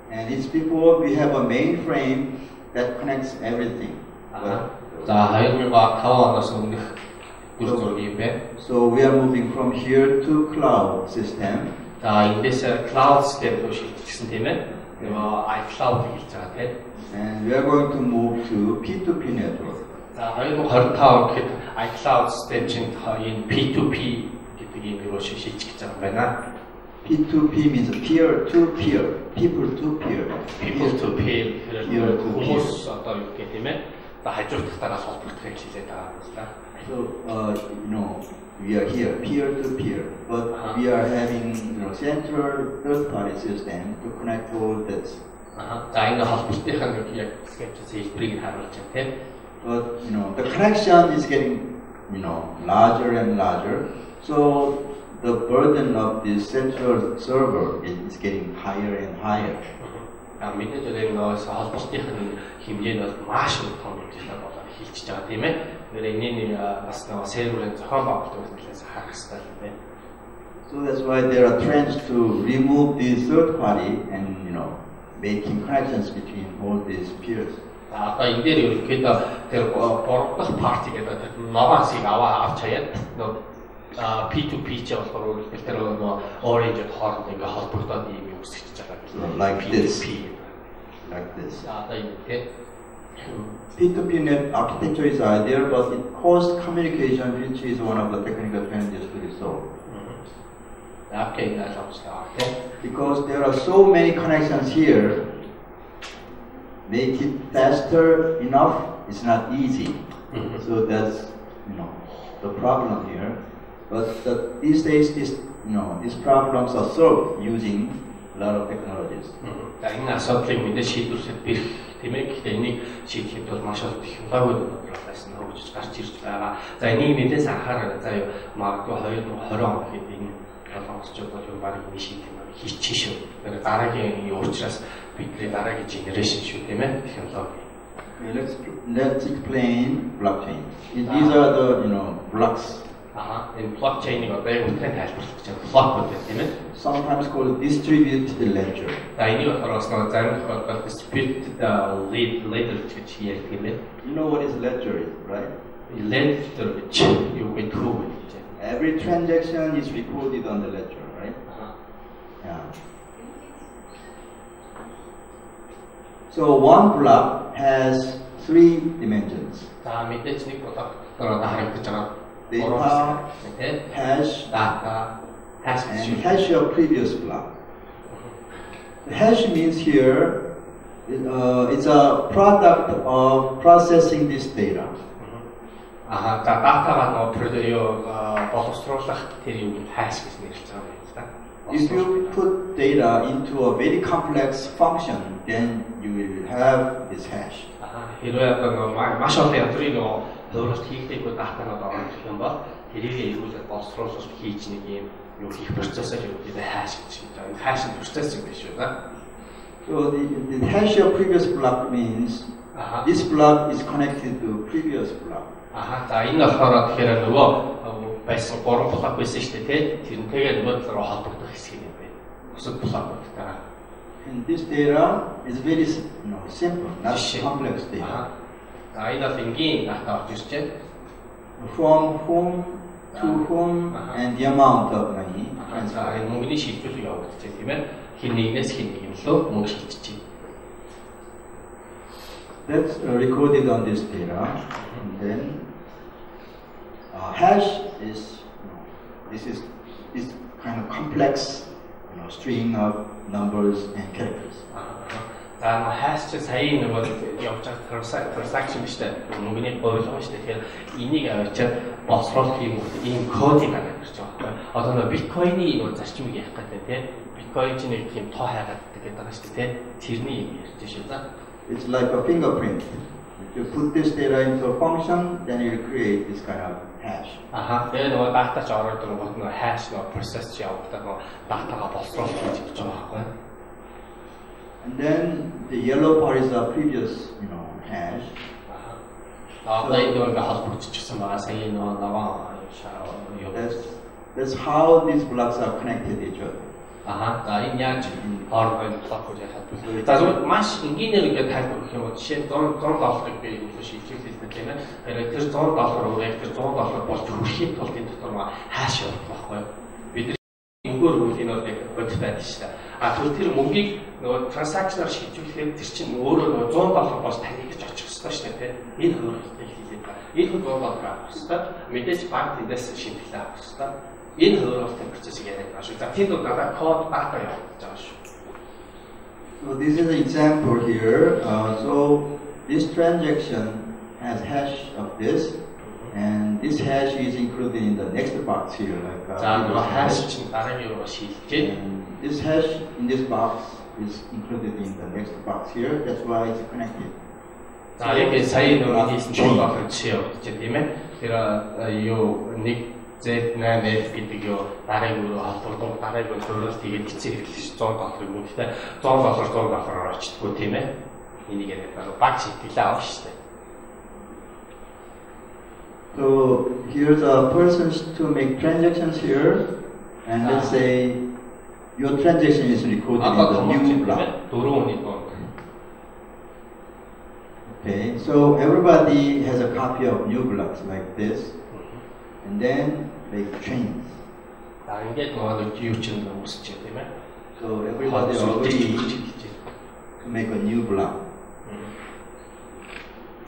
S3: And it's before we have a mainframe that connects everything.
S5: За 2005 оноос өмнөх дүр зураг юм байна.
S3: So we are moving from here to cloud system.
S5: За эндээс cloud system руу шилжчихсэн тийм ээ. Нөгөө iCloud гэж байгаа тийм.
S3: And we are going to move to P2P network.
S5: За 2025 гэхэд iCloud system чинь энэ P2P гэдэг юм руу шилжиж гэж байгаа юм байна.
S3: P2P means peer to peer, people to peer.
S5: People to peer хүмүүс одоо юу гэх юм бэ? За хажууталтаараа холбогдохыг хэлээд байгаа юм л да.
S3: So we are here peer to peer, but we are having central third-party system to connect all this.
S5: За энэ холбогдохын яг скетчээс хэлбэрийг харуулж байгаа тийм.
S3: But the connection is getting larger and larger. So the burden of this central server is getting higher and higher.
S5: Мэдээж энэ нөөс холбогдохын хэмжээ нь бол маш их том хэмжээтэй болоод эхэлж байгаа тийм ээ. Нэр энэний бас нэг серверын зохион байгуулалт үйлдэлээс харах хэрэгтэй юм байна.
S3: So that's why there are trends to remove the third party and making connections between all these peers.
S5: Одоо энэ дээр ерөнхийдөө тэр гурав дахь парти гэдэг тэр новаасыг авч хаяад P2P ч болохоор үргэлжлэл тэр orange хооронд ингээ холбогдоод ийм юм үсгэж байгаа.
S3: Like this. Like this.
S5: Одоо энэ тийм
S3: P2P net architecture is ideal, but it caused communication, which is one of the technical challenges to resolve.
S5: Okay,
S3: because there are so many connections here, make it faster enough is not easy. So that's the problem here. But these days, these problems are solved using a lot of technologies.
S5: Энэ асуудлыг мэдээ шийдвэрлэхэд бэрх тийм ээ. Гэхдээ энийг шийдэхэд бол маш олон технологиуд процесс нь хөгжиж гарч ирж байгаа. За энийг мэдээс анхаарал заяа магадгүй 2020 он гэхэд энэ болгоомжчууд бол юу баг энэ шийдэх юм хийчих шүү. Тэр дараагийн уучраас бидний дараагийн генерашн шүү тийм ээ технологи.
S3: Let's explain blockchain. These are the blocks.
S5: Энэ blockchain-ыг одоо яг үнэхээр тайлбарлах гэж байна. Block гэдэг тийм ээ.
S3: Sometimes called distributed ledger.
S5: За энийг болохоор бас нэг зарим тохиолдолд distributed ledger гэж ярьдаг юм байна.
S3: You know what is ledger, right?
S5: Ledger гэж юу гэдэг вэ?
S3: Every transaction is recorded on the ledger, right? Yeah. So one block has 3 dimensions.
S5: За мэдээж нэг блок дотор харагдаж байгаа
S3: data, hash, and hash your previous block. The hash means here it's a product of processing this data.
S5: За датагаа боловсруулах тэр юм hash гэж нэрлэж байгаа юм л да.
S3: If you put data into a very complex function, then you will have this hash.
S5: Хэрвээ одоо маш олон янзын хувиралт хийгдэггүй датанууд орох юм бол тэрийг эргүүлээд боловсруулах хийж нэг юм юу хийх процессыг үүдэг hash гэж байна. Энэ hash процесс юм биш үү да?
S3: So the hash of previous block means this block is connected to previous block.
S5: За энэ болохоор тэгэхээр нөгөө байсан 3 блок байсан шүү дээ тийм. Тэрнтэйгээ нөгөө талаараа холбогдох хэсэг юм байна. Бусад блокуудтайгаа.
S3: And this data is very simple, not complex data.
S5: За энэ бол энгийн дата орж ирж байна.
S3: From whom to whom and the amount of money.
S5: За энэ мөнгөний шилжүүлэг явагдаж байна тийм ээ. Хин нэгнээс хин нэг рүү мөнгө шилжиж байна.
S3: That's recorded on this data. And then hash is this kind of complex string of numbers and characters.
S5: За hash ч сая нөгөө явж байгаа transaction биш үү? Мөнгөний бойлгоо шүү дээ. Тэгэхээр энийг авчиад боловсруулах юм ийм кодыг гаргаж ирж байгаа байхгүй. Одоо нөгөө биткойны нөгөө зарчмыг явах гэдэг тийм. Биткойн чинь нэг тийм тоо хайгаад гэдэг байгаа шүү дээ. Тэрний юм ярьж шүү дээ.
S3: It's like a fingerprint. If you put this data into a function, then you create this kind of hash.
S5: Тэгээ нөгөө дата ч ороод нөгөө hash нөгөө process ч явагдаад нөгөө датагаа боловсруулах гэж байгаа байхгүй.
S3: And then the yellow part is a previous, hash. That's how these blocks are connected to each other.
S5: За энэ яаж хоорондоо блокууд яхад вэ? За зөвхөн маш энгийнээр ингээд тайлбарлах юм бол жишээ нь $100 би илүү шийдвэрлэх тийм ээ. Тэгэхээр тэр $100 өөр яг тэр $100 болж хүрэхийн тулд энэ дотор маа хааш явах байхгүй юу? Бид нар мөнгөөр хөрөх энэ бол яг бодит байдаг шүү дээ. Тэгвэл тэр мөнгийг нөгөө транзакшнаар шийдвэрлэхээр тэр чинь өөрөө нөгөө $100 болж тань гэж очих хэрэгтэй шүү дээ тийм. Энэ хөрөлтэй хэлээд байгаа. Энэ $100 авах хэрэгтэй. Мэдээж банк эндээс шимтгэлээ авах хэрэгтэй. Энэ хөрөлтэй процессыг яриад байгаа шүү. За тэнд надад код дата явуулж байгаа шүү.
S3: So this is an example here. So this transaction has hash of this, and this hash is included in the next box here. And this hash in this box is included in the next box here. That's why it's connected.
S5: За яг сая нөгөө хийсэн $100 жишээ явуулж байна тийм ээ. Тэр юу нэг Z8F гэдэг юу дараагийн руу холбогдсон дараагийн зөвлөлт тэгээд гिचээ хэрэглэж $100 юм. Гэхдээ $100 очтгүй тийм ээ. Энийг яриад байгаа баг шийдэлээ авах шүү дээ.
S3: So here's a person to make transactions here, and let's say your transaction is recorded in the new block. Okay, so everybody has a copy of new blocks like this, and then make chains. So everybody agree to make a new block.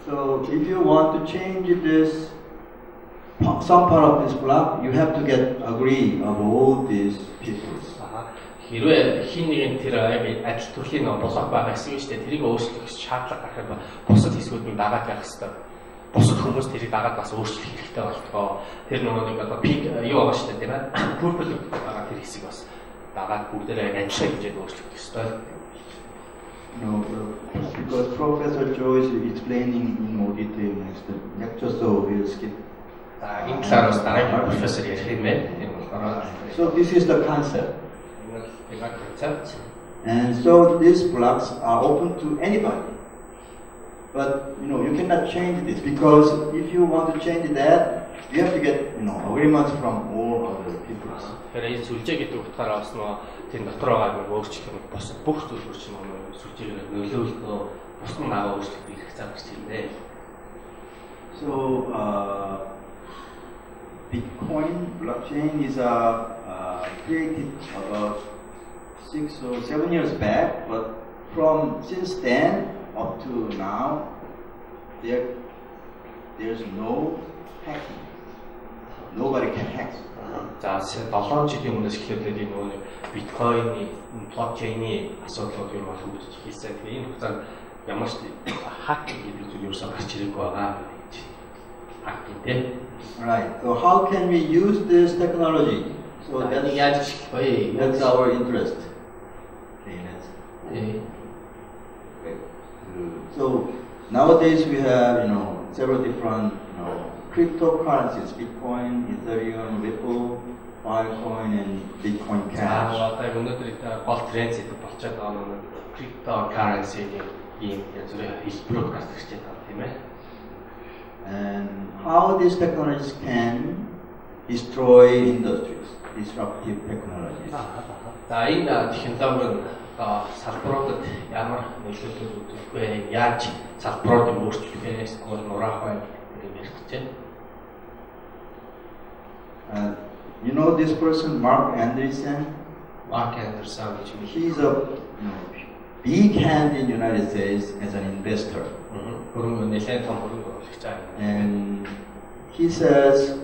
S3: So if you want to change this, some part of this block, you have to get agree of all these people.
S5: Хэрвээ хин нэгэн тэр адил төрлийн блок байгаа гэсэн үг шүү дээ. Тэрийг өөрчлөх шаардлага гарах юм бол бусад хэсгүүд нь дагаад явах хэрэгтэй. Бусад хүмүүс тэрийг дагаад бас өөрчлөх хэрэгтэй болтгоо. Тэр нөгөө нэг одоо пик юу байгаа шүү дээ тийм ээ. Purple байгаа тэр хэсэг бас дагаад бүгдээрээ адилхан хэмжээнд өөрчлөх хэрэгтэй.
S3: No, because Professor Cho is explaining in more detail next lecture, so we'll skip.
S5: Энэ талаар бас дараагийн профессор ярих юм байна. Тийм болохоор.
S3: So this is the concept. And so these blocks are open to anybody. But you cannot change this, because if you want to change that, you have to get agreements from all other people.
S5: Тэгэхээр энэ сүлжээ гэдэг утгаараа бас тэр дотор байгаа нэг өөрчлөлт босод бүх зүйлүүд чинь сүлжээгээр нөлөөлөлтөө бус нь аваа өөрчлөлт ирэх цаг гарч ирнэ.
S3: So Bitcoin blockchain is created about 6 or 7 years back, but since then up to now, there's no hacking. Nobody can hack.
S5: За 7 жилийн өмнөөс эхлээд энэ нөгөө биткойны блокчейний асуудлууд юу болох гэж хэлсэн. Тэгээ энэ хугацаанд ямар ч хакинг гэдэг зүйл ерөөсөө гарч ирээгүй байгаа гэж хакинг тийм.
S3: Right. So how can we use this technology? So that's our interest. Okay. So nowadays we have several different cryptocurrencies: Bitcoin, Ethereum, Ripple, Filecoin, and Bitcoin Cash. And how these technologies can destroy industries, disruptive technologies.
S5: Салбаруудад ямар нөлөөлөл үзүүлэх вэ? Яаж салбаруудыг өөрчлөх вэ? Эсвэл нураах вэ?
S3: This person, Mark Anderson.
S5: Mark Anderson,
S3: he's a big hand in the United States as an investor. And he says,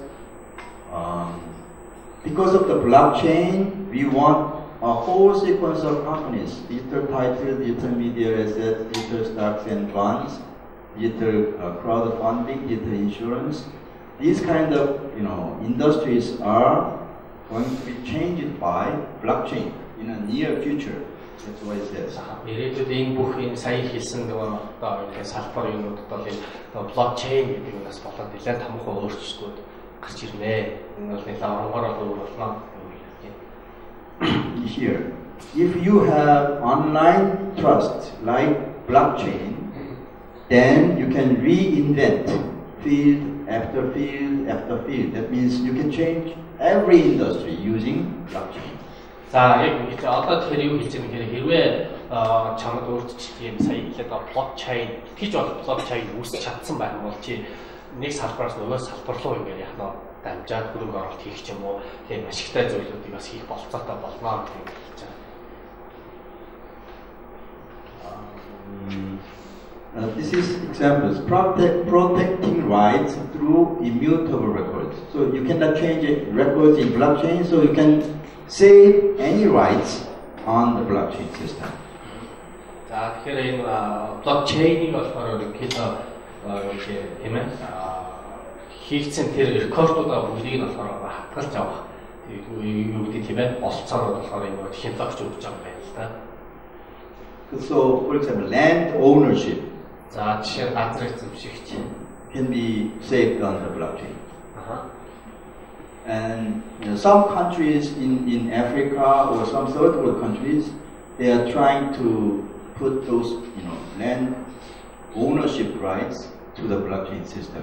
S3: because of the blockchain, we want a whole sequence of companies: digital title, digital media assets, digital stocks and bonds, digital crowdfunding, digital insurance. These kind of industries are going to be changed by blockchain in the near future. That's what it says.
S5: Ирээдүйн бүх энэ сая хэлсэн нөгөө салбар юмнуудад бол энэ блокчейн гэдэг юмас болоод нэлээд томхон өөрчлөлтүүд гарч ирнэ. Энэ бол нэлээд оронгоор өөр болно.
S3: Here, if you have online trust like blockchain, then you can reinvent field after field after field. That means you can change every industry using blockchain.
S5: За яг ингэж одоо тэр юу хийж байгаа юм хэрвээ чамд өөрчлөлт юм сая хэлээд блокчейн гэж бол блокчейн үүсч чадсан байх юм бол чи нэг салбараас нөгөө салбар руу ингээд яг нь дамжаад хөрөнгө оруулалт хийх ч юм уу тийм ашигтай зүйлүүдийг бас хийх болцоотой болно гэж хэлж байгаа.
S3: This is examples. Protecting rights through immutable records. So you cannot change records in blockchain, so you can save any rights on the blockchain system.
S5: За тэгэхээр энэ блокчейнийг болохоор ерөнхийдөө тийм ээ хийгдсэн тэр рекордуудаа бүгдийг нь болохоор хатгалж авах юу гэдэг тийм ээ болцоонууд болохоор энэ технологич өгч байгаа юм байна л да.
S3: So for example, land ownership.
S5: За жишээ газар эзэмшигч
S3: can be saved on the blockchain. And some countries in Africa or some third world countries, they are trying to put those land ownership rights to the blockchain system.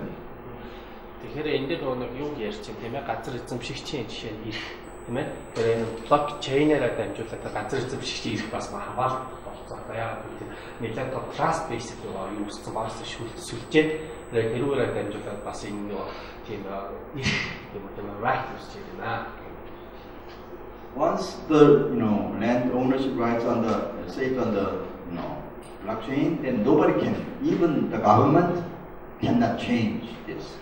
S5: Тэгэхээр энэ дээр нэг юу ярьж байна тийм ээ газар эзэмшигчийн жишээ нь ирэх тийм ээ. Тэгэхээр энэ блокчейнээрээ дамжуулаад газар эзэмшигчийн ирэх бас хамгаалах болцоотой. Яг үгүй нэлээд trust based юу үүссэн багс сүлжээ тэрүүгээр дамжуулаад бас энэ нэг тийм тийм right үүсэж байна.
S3: Once the land ownership rights on the saved on the blockchain, then nobody can, even the government cannot change this.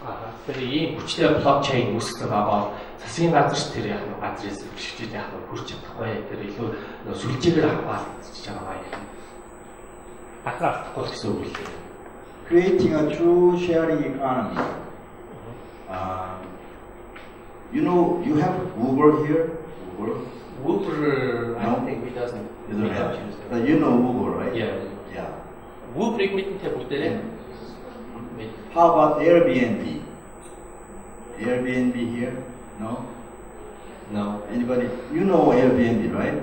S5: Тэр ийм хүчтэй блокчейн үүсгэж байгаа засгийн газар ч тэр яг нэг газар эзэмшигчид яг нэг хүрч чадахгүй. Тэр илүү сүлжээгээр хамгаалж байгаа юм. Газар авахгүй гэсэн үг л дээ.
S3: Creating a true sharing economy. You have Uber here.
S5: Uber, I don't think we doesn't.
S3: But you know Uber, right?
S5: Yeah. Uber-ыг мэднэ бүгдээрээ.
S3: How about Airbnb? Airbnb here? No?
S5: No.
S3: Anybody? You know Airbnb, right?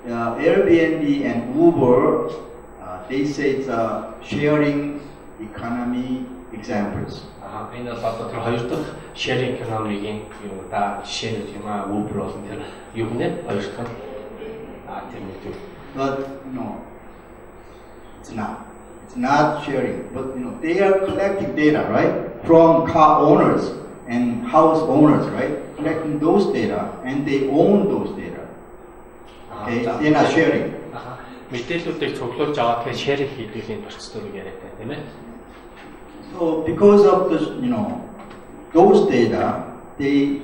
S3: Airbnb and Uber, they say it's a sharing economy examples.
S5: Энэ бол одоо тэр хоёр дахь sharing economy-гийн юм да жишээнүүд юм аа Uber болон тэр юу нэ хоёр дахь тийм үү.
S3: But it's not. It's not sharing. But they are collecting data, right, from car owners and house owners, right? Collecting those data, and they own those data. Okay, they're not sharing.
S5: Мэдээллүүдийг цуглуулж аваад тэгээ sharing хийдгүүлийн процедурыг яриад байна, тийм ээ.
S3: So because of the those data, they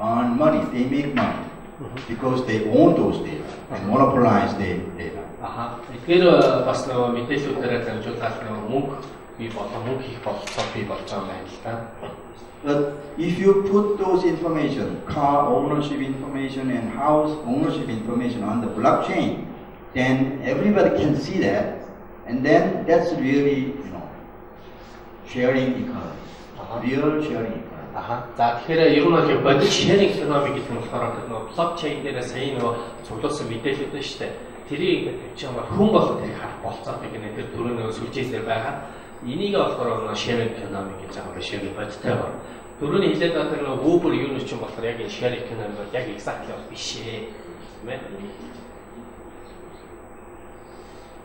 S3: earn money. They make money because they own those data and monopolize the data.
S5: Тэгэхээр бас нөгөө мэдээллүүдээрээ дамжуулаад нөгөө мөнгө бий болон мөнгө хийх болцоо бий болж байгаа юм байна л да.
S3: But if you put those information, car ownership information and house ownership information on the blockchain, then everybody can see that, and then that's really sharing economy, real sharing economy.
S5: За тэгэхээр ер нь бол бодит sharing economy гэдэг нь болохоор нөгөө блокчейн дээр сая нөгөө цуглуулсан мэдээлэлүүд нь шүү дээ. Тэрийг чинь хүн болоод тэрийг харах болцоотой гэнэ тэр түрүү нөгөө сүлжээсээр байгаа. Энийг болохоор нөгөө sharing economy гэж байгаа юм шиг бодиттой байна. Түрүүний хэлээд байгаа тэр нөгөө Uber юу нь ч юм болохоор яг энэ sharing economy бол яг exactly бол биш ээ. Тийм ээ.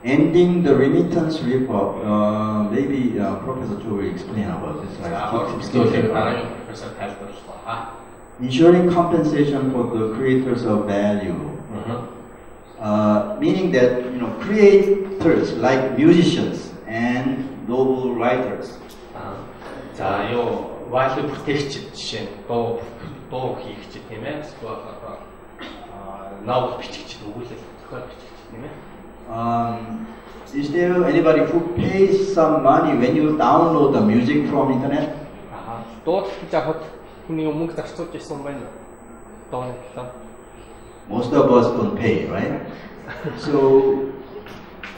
S3: Ending the remittance report. Maybe Professor Cho will explain about this. Ensuring compensation for the creators of value. Meaning that creators like musicians and novel writers.
S5: За юу value protection жишээ нь дуу хийгч тийм ээ. Novel бичигч өгүүлэл зохиол бичигч тийм ээ.
S3: Is there anybody who pays some money when you download the music from internet?
S5: Дууд гэж авахд хүний мөнгө зарцуулж ирсэн юм байна. Дууны төлөө.
S3: Most of us don't pay, right? So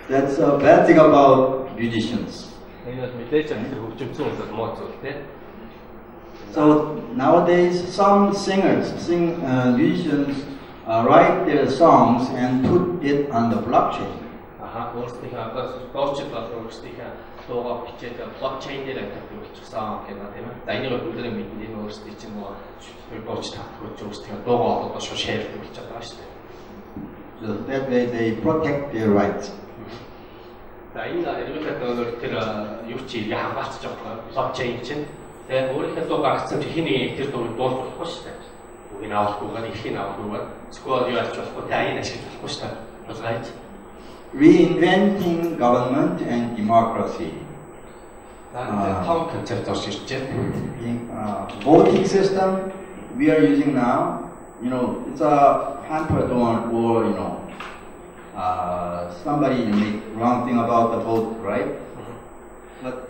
S3: that's a bad thing about musicians. So nowadays, some musicians write their songs and put it on the blockchain.
S5: өөрсдийнхөө одоо өөрчлөлт болон өөрсдийнхөө дуугаа бичээд блокчейн дээр тавьчихсан гэдэг тийм ээ. За энийг бүгдээ мэдэн энэ өөрсдийн чинь нөгөө дууч тавьчих өөрсдийнхөө дуугаа одоо шууд шеэрлэх болж байгаа шүү дээ.
S3: So that way they protect their rights.
S5: За энэ эргэлт өнөр тэр юу чи хамгаалж байгаа блокчейн чинь тэгээ өөрийнхөө дуу гаргасан чи хин нэг тэр дууг дуулж болохгүй шүү дээ. Үгийг авахгүйгээр ихийг авахгүйгээр зөвхөн юу авч болохгүй та энэ ашиглаж болохгүй шүү дээ. Right?
S3: Reinventing government and democracy.
S5: Том концепт орж ирж
S3: байна. Voting system we are using now, you know, it's a hampered one, or you know, somebody make wrong thing about the vote, right? But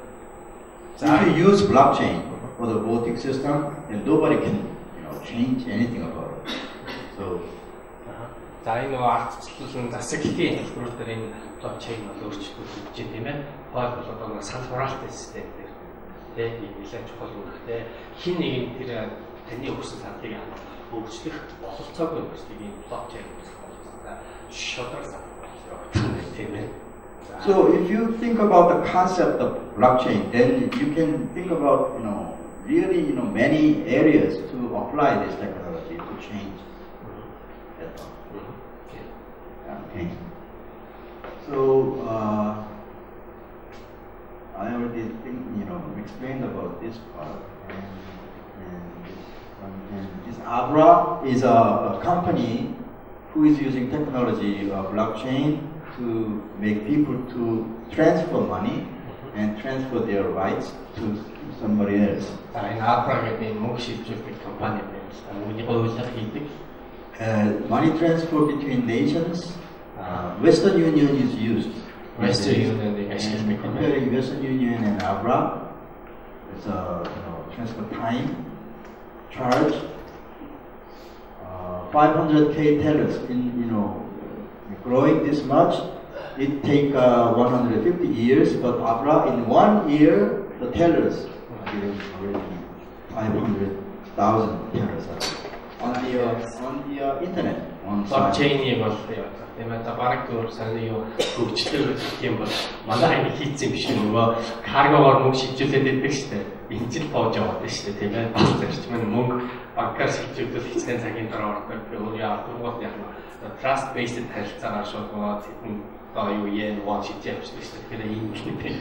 S3: if you use blockchain for the voting system, then nobody can, you know, change anything about it. So.
S5: За энэ нөгөө ардчлалын засаглалын хэлбэрүүд дээр энэ блокчейн бол өөрчлөлт хийж байна тийм ээ. Хойд бол одоо салбарт систем дээр тийм нэлээд чухал үүрэгтэй хин нэг нь тэр таны өгсөн саналыг өөрчлөх бололцоогүй өөрчлөлтийг энэ блокчейн үүсгэх бололцоотой шударга санал тийм ээ.
S3: So if you think about the concept of blockchain, then you can think about, you know, really, you know, many areas to apply this technology to change. Okay. So I already think, you know, explained about this part, and this Abra is a company who is using technology of blockchain to make people to transfer money and transfer their rights to somebody else.
S5: Энэ Abra гэдэг мөнгө шилжүүлэх компани байна. Мөнгөний хуулиар хийдэг.
S3: Money transfer between nations. Western Union is used.
S5: Western Union is
S3: comparing Western Union and Abra. It's a, you know, transfer time, charge, 500K tellers. In, you know, growing this much, it take 150 years. But Abra, in 1 year, the tellers giving already 500,000 tellers on the internet.
S5: Blockchain бол тийм ээ бараг өөр сайн юу хөгжлөөр гэх юм бол манай хань хийцсэн биш нөгөө каргогоор мөнгө шилжүүлээд байдаг шүү дээ. Энэ жил боож яваад байна шүү дээ тийм ээ. Бас зарч маань мөнгө банкар шилжүүлэл хэцэн цагийн дараа ордог. Өөр яа тургуут яг trust based харилцаагаар шууд нөгөө хэдэн одоо юу yen won шилжиж явчихсан шүү дээ. Тэгэхээр ийм юм тийм.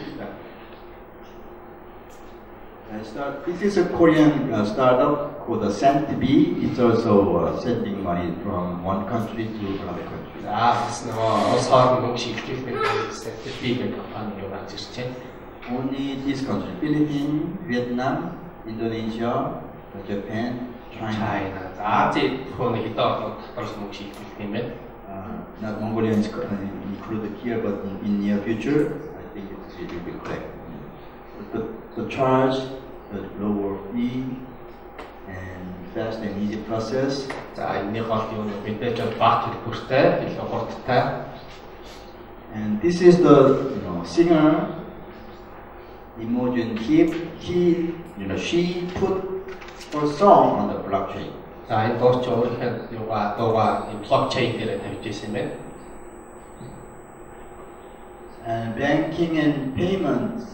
S3: This is a Korean startup called Sent-B. It's also sending money from one country to another country.
S5: Бас нөгөө улс хооронд мөнгө шилжүүлэх Sent-B гэх компани юу гарч ирж байна.
S3: Only this country: Philippines, Vietnam, Indonesia, Japan, China.
S5: Азийн хөөний хэдэн орнууд дотроос мөнгө шилжүүлэх юм байна.
S3: Not Mongolia is included here, but in near future, I think it will be correct. The charge, the lower fee, and fast and easy process.
S5: За энэний гол юм нь мэдээж баг төлбөртэй, илүү хурдтай.
S3: And this is the, you know, singer Imogen. She put her song on the blockchain.
S5: За энэ дууч өөрийнхөө дуугаа блокчейн дээр тавьж ирсэн юм байна.
S3: And banking and payments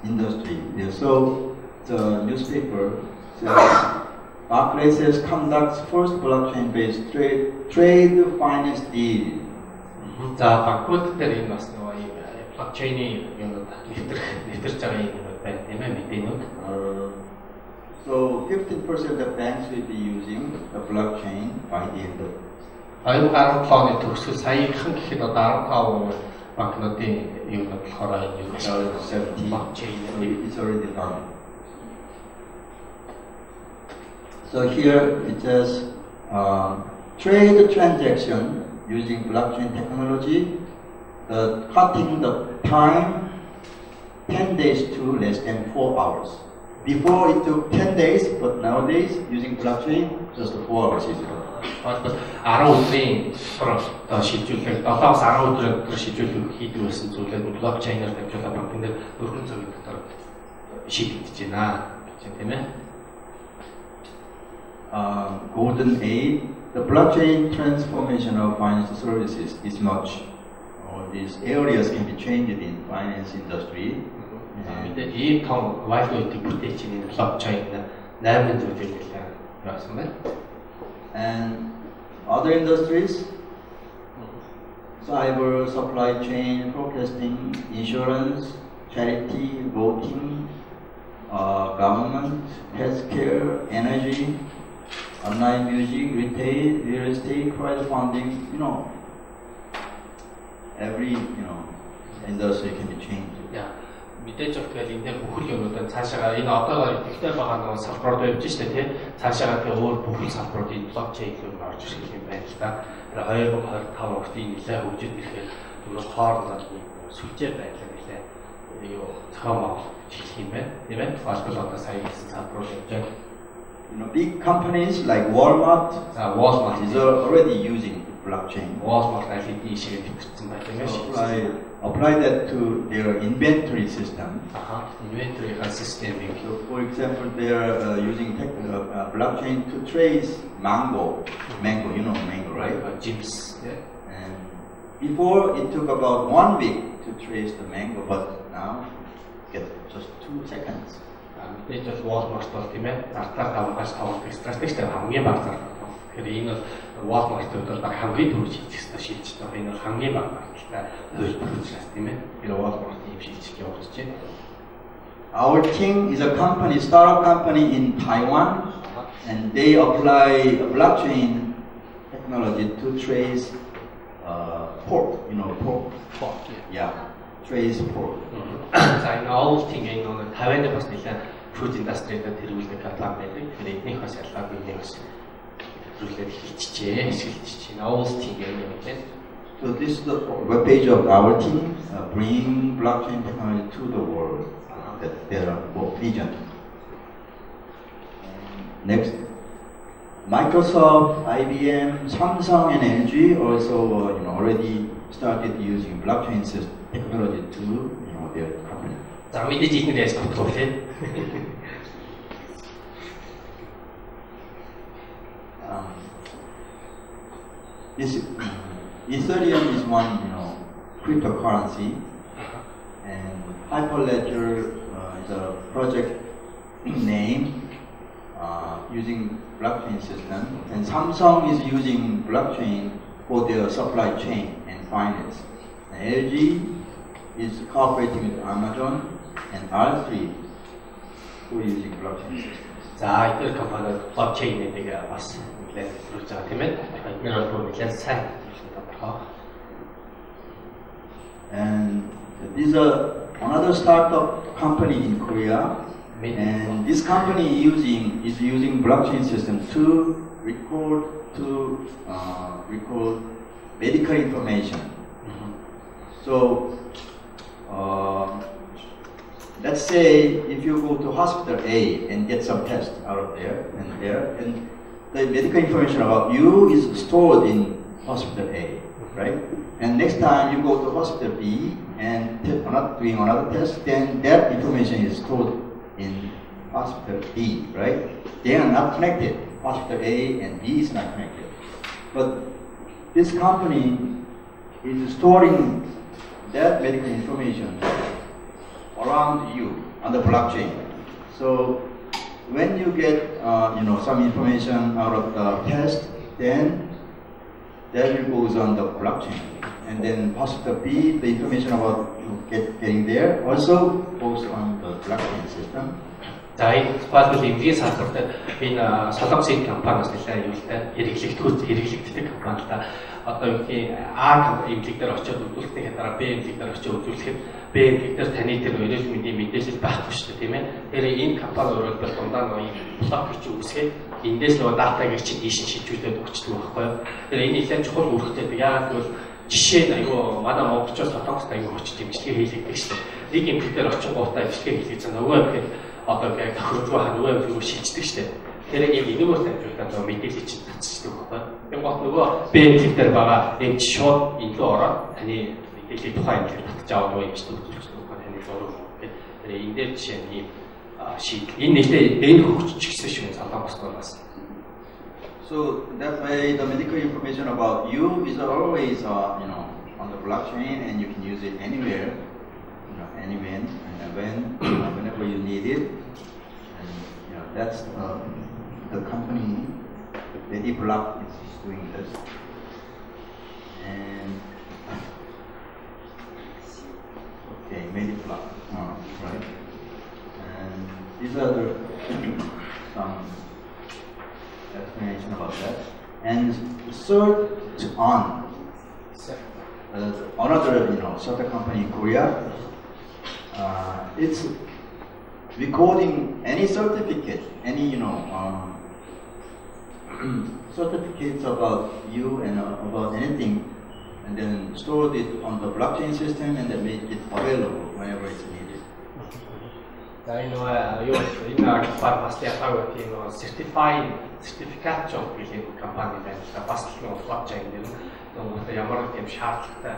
S3: industry. So the newspaper says Barclays conducts first blockchain-based trade finance deal.
S5: За банкуд дээр энэ бас нөгөө юм блокчейний юмуд нэвтэрч байгаа юм байна тийм ээ мэдээнүүд.
S3: So 15% of banks will be using the blockchain by the end of
S5: 2017 оны төгсгөл саяхан гэхэд одоо 15% банкнуудын юм болохоор энэ blockchain
S3: is already done. So here it says trade transaction using blockchain technology, cutting the time 10 days to less than 4 hours. Before it took 10 days, but nowadays using blockchain just 4 hours is enough.
S5: 10 өдрийн дотор шилжүүлэх 7-аас 10 өдрийн дотор шилжүүлэх хийдэг байсан зүйлүүд блокчейнээр дамжуулаад банкн дээр 4 цагийн дотор шийдэгдэж байна гэж тийм ээ.
S3: Golden age, the blockchain transformation of financial services is much all these areas can be changed in finance industry.
S5: Мэдээ ийм том value-ийг бүтээч энэ blockchain 8 зүйлийг нэлээд яасан байна.
S3: And other industries, cyber, supply chain, forecasting, insurance, charity, voting, government, healthcare, energy, online music, retail, real estate, crowdfunding, every industry can be changed.
S5: Yeah. Мэдээж бол энэ дээр бүхэл юмудаа цаашаа энэ одоогоор ихтэй байгаа нөгөө салбарууд явж штэ тий. Цаашаа тэгээ өөр бүхэл салбарууд энэ блокчейн руу орж ирэх юм байна л да. Тэгэхээр 2025 онд энэ нэлээд хөгжиж ирэхээр нөгөө хоорондоо сүлжээ байлаа нэлээд юу зохион байгуулалт хийх юм байна. Тийм ээ. Болтол одоо сая гэсэн салбарууд явж байгаа.
S3: Big companies like Walmart is already using blockchain.
S5: Walmart ID шиг төвчсөн байна.
S3: Apply that to their inventory system.
S5: Inventory system.
S3: So, for example, they are using blockchain to trace mango. Mango, mango, right?
S5: Chips. Yeah.
S3: And before it took about 1 week to trace the mango, but now get just 2 seconds.
S5: Мэдээж бол Walmart бол тийм ээ. Зардлаар давхаас тоглох стратегтэй хамгийн бага зардал. Тэгэхээр энэ бол Walmart-д бол баг хамгийн түрүү шийдэх ёстой шийдэж байгаа. Энэ бол хамгийн бага зардалтай зөвлөлт учраас тийм ээ. Тэр Walmart ийм шийдэж явуулж байна.
S3: Our team is a company, startup company in Taiwan, and they apply blockchain technology to trace pork. Pork. Yeah, trace pork.
S5: За энэ all thing энэ Тайванд бас нэлээд food industry-д тэргүүлдэг компани байдаг. Тэгэхээр эднийх бас ялгаагүй нэг бас зүйлээр шилжчихээ. All thing юм байна.
S3: So this is the web page of our team, bringing blockchain technology to the world. That's their vision. Next, Microsoft, IBM, Samsung, and LG also already started using blockchain technology to their company.
S5: За мэдээж ихнэр яаж бодлоо тийм.
S3: This Ethereum is one cryptocurrency, and Hyperledger is a project name using blockchain system, and Samsung is using blockchain for their supply chain and finance. And LG is cooperating with Amazon and R3 who are using blockchain systems.
S5: За эдгээр компаниуд блокчейнийг бас нэлээд хэрэгжүүлж байгаа тийм ээ. Эдгээр бол нэлээд сайн тодорхой.
S3: And this is another startup company in Korea, and this company is using blockchain system to record medical information. So let's say if you go to hospital A and get some test out of there, and the medical information about you is stored in hospital A, right? And next time you go to hospital B and doing another test, then that information is stored in hospital B, right? They are not connected. Hospital A and B is not connected. But this company is storing that medical information around you on the blockchain. So when you get some information out of the test, then that goes on the blockchain, and then hospital B, the information about getting there also goes on the blockchain system.
S5: За энэ тухайлбал эмнэлгийн салбарт энэ солонгосын компаниас нэлээд аюултай хэрэглэгддэг компани л да. Одоо үгүй А эмнэлэг дээр очиод үзүүлэхний дараа Б эмнэлэг дээр очиод үзүүлэхэд Б эмнэлэг дээр таны тэр өрөөл мэндийн мэдээлэл байхгүй шүү дээ, тийм ээ. Тэгэхээр энэ компани өөрөлдөл дундаа нэг блок гэж үүсгээд эндээс нөгөө датаг чинь дийш шилжүүлээд өгчдөг байхгүй юу. Тэгэхээр энэ нэлээд чухал үүрэгтэй. Яагаад гэвэл жишээ нь аюу манай монголчууд солонгост аюу очиж имжлэгээ хийлэгдэг шүү дээ. Нэг эмнэлэг дээр очингуудаа имжлэгээ хийлгэж байгаа нөгөө эмнэлэг одоо яг тохирож байгаа нөгөө эмнэлэг шилждэг шүү дээ. Тэр ийм энэгээр тавьжуулаад нөгөө мэдээлэл чинь татчихдаг байхгүй. Тэнгуут нөгөө Б эмнэлэг дээр байгаа эмч шууд энэ рүү ороод таны мэдээлэл тухайн эмнэлэг татж аваад нөгөө эмчтэй үзүүлчихдэг байхгүй. Таны зураг гэдэг. Тэр энэ дээр жишээ нь ийм шийдэл. Энэ нэлээд энэ хөгжчихсэн шүү солонгост бас.
S3: So that way the medical information about you is always on the blockchain, and you can use it anywhere, anywhere and whenever you need it. And that's the company, DaeYeon is doing this. And okay, made it block, right? And these are the some explanation about that. And third on another software company in Korea. It's recording any certificate, any certificates about you and about anything, and then store it on the blockchain system and then make it available whenever it's needed.
S5: Certification гэдэг компани байна. Бас л блокчейн дээр ямар тийм шаардлагатай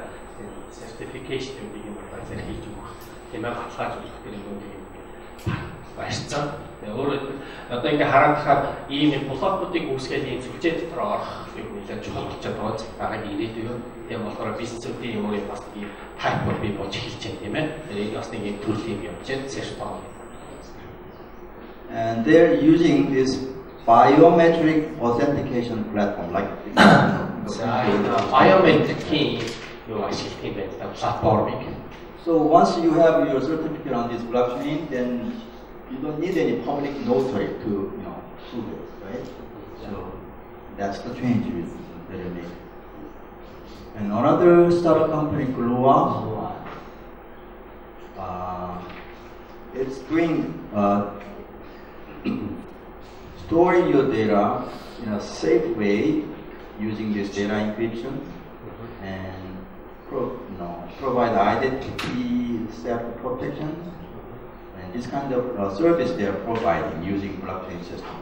S5: certification гэдэг юм байна хийж өгөх. Тиймээ баталгааж өгөх гэдэг юм барьцсан. Өөрөөр одоо ингээ харагдахаар ийм блокуудыг үүсгээд ийм зүгжээ дотор орох юм нэлээд чухал болчиход байгаа. Дараагийн ирээдүйн тийм болохоор бизнесүүдийн юм уу бас ийм type бий болж эхэлж байна тийм ээ. Энэ бас нэг юм төрлийн юм чинь certificate.
S3: And they're using this biometric authentication platform, like
S5: biometric key platform.
S3: So once you have your certificate on this blockchain, then you don't need any public notary to prove it, right? So that's the change that they made. And another startup company, Glua, it's doing storing your data in a safe way using this data encryption and provide identity theft protection, and this kind of service they are providing using blockchain system.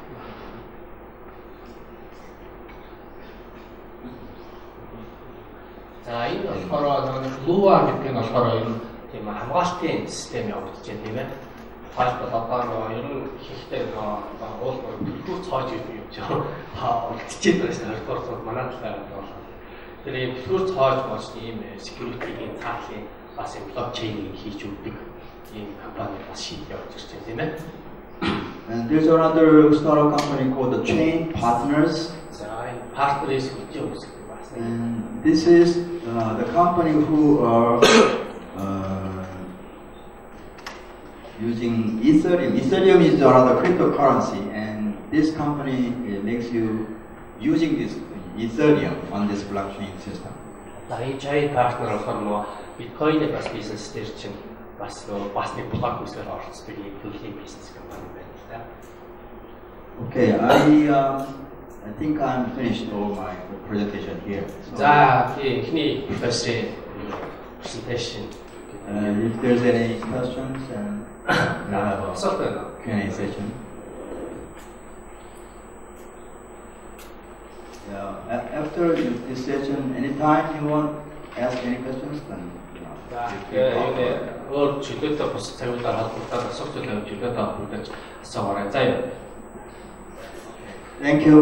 S5: За энэ болохоор Lua гэдэг нь болохоор ер нь тийм хамгаалтын систем явагдаж байна тийм ээ. Файлбал одоо ер нь хийхдээ уул төлөв цоож ирэх юм чинь олдчихээд байна. 20 дугаар манай талаар бол тэр ийм төлөв цоож болж ийм security-ийн цаалын бас ийм блокчейнийг хийж өгдөг ийм компани бас шийдэж явж ирж байна тийм ээ.
S3: And there's another startup company called the Chain Partners.
S5: За энэ partners үгүй үүсгэж байна.
S3: And this is the company who are using Ethereum. Ethereum is another cryptocurrency, and this company makes you using this Ethereum on this blockchain system.
S5: За энэ Chain Partner болохоор биткойн бас бизнес дээр чинь бас нэг блок үүсгэж оролцдог ийм төрлийн бизнес компани байна л да.
S3: Okay, I think I'm finished all my presentation here.
S5: За эхний профессорын presentation.
S3: If there's any questions, and we have a Q&A session. Yeah, after this session, anytime you want to ask any questions, then
S5: өөр чөлөөтэй бус цагуудаар холбоотой асуулт тавьж чөлөөтэй холбоотой асуугаарай. За юу.
S3: Thank you.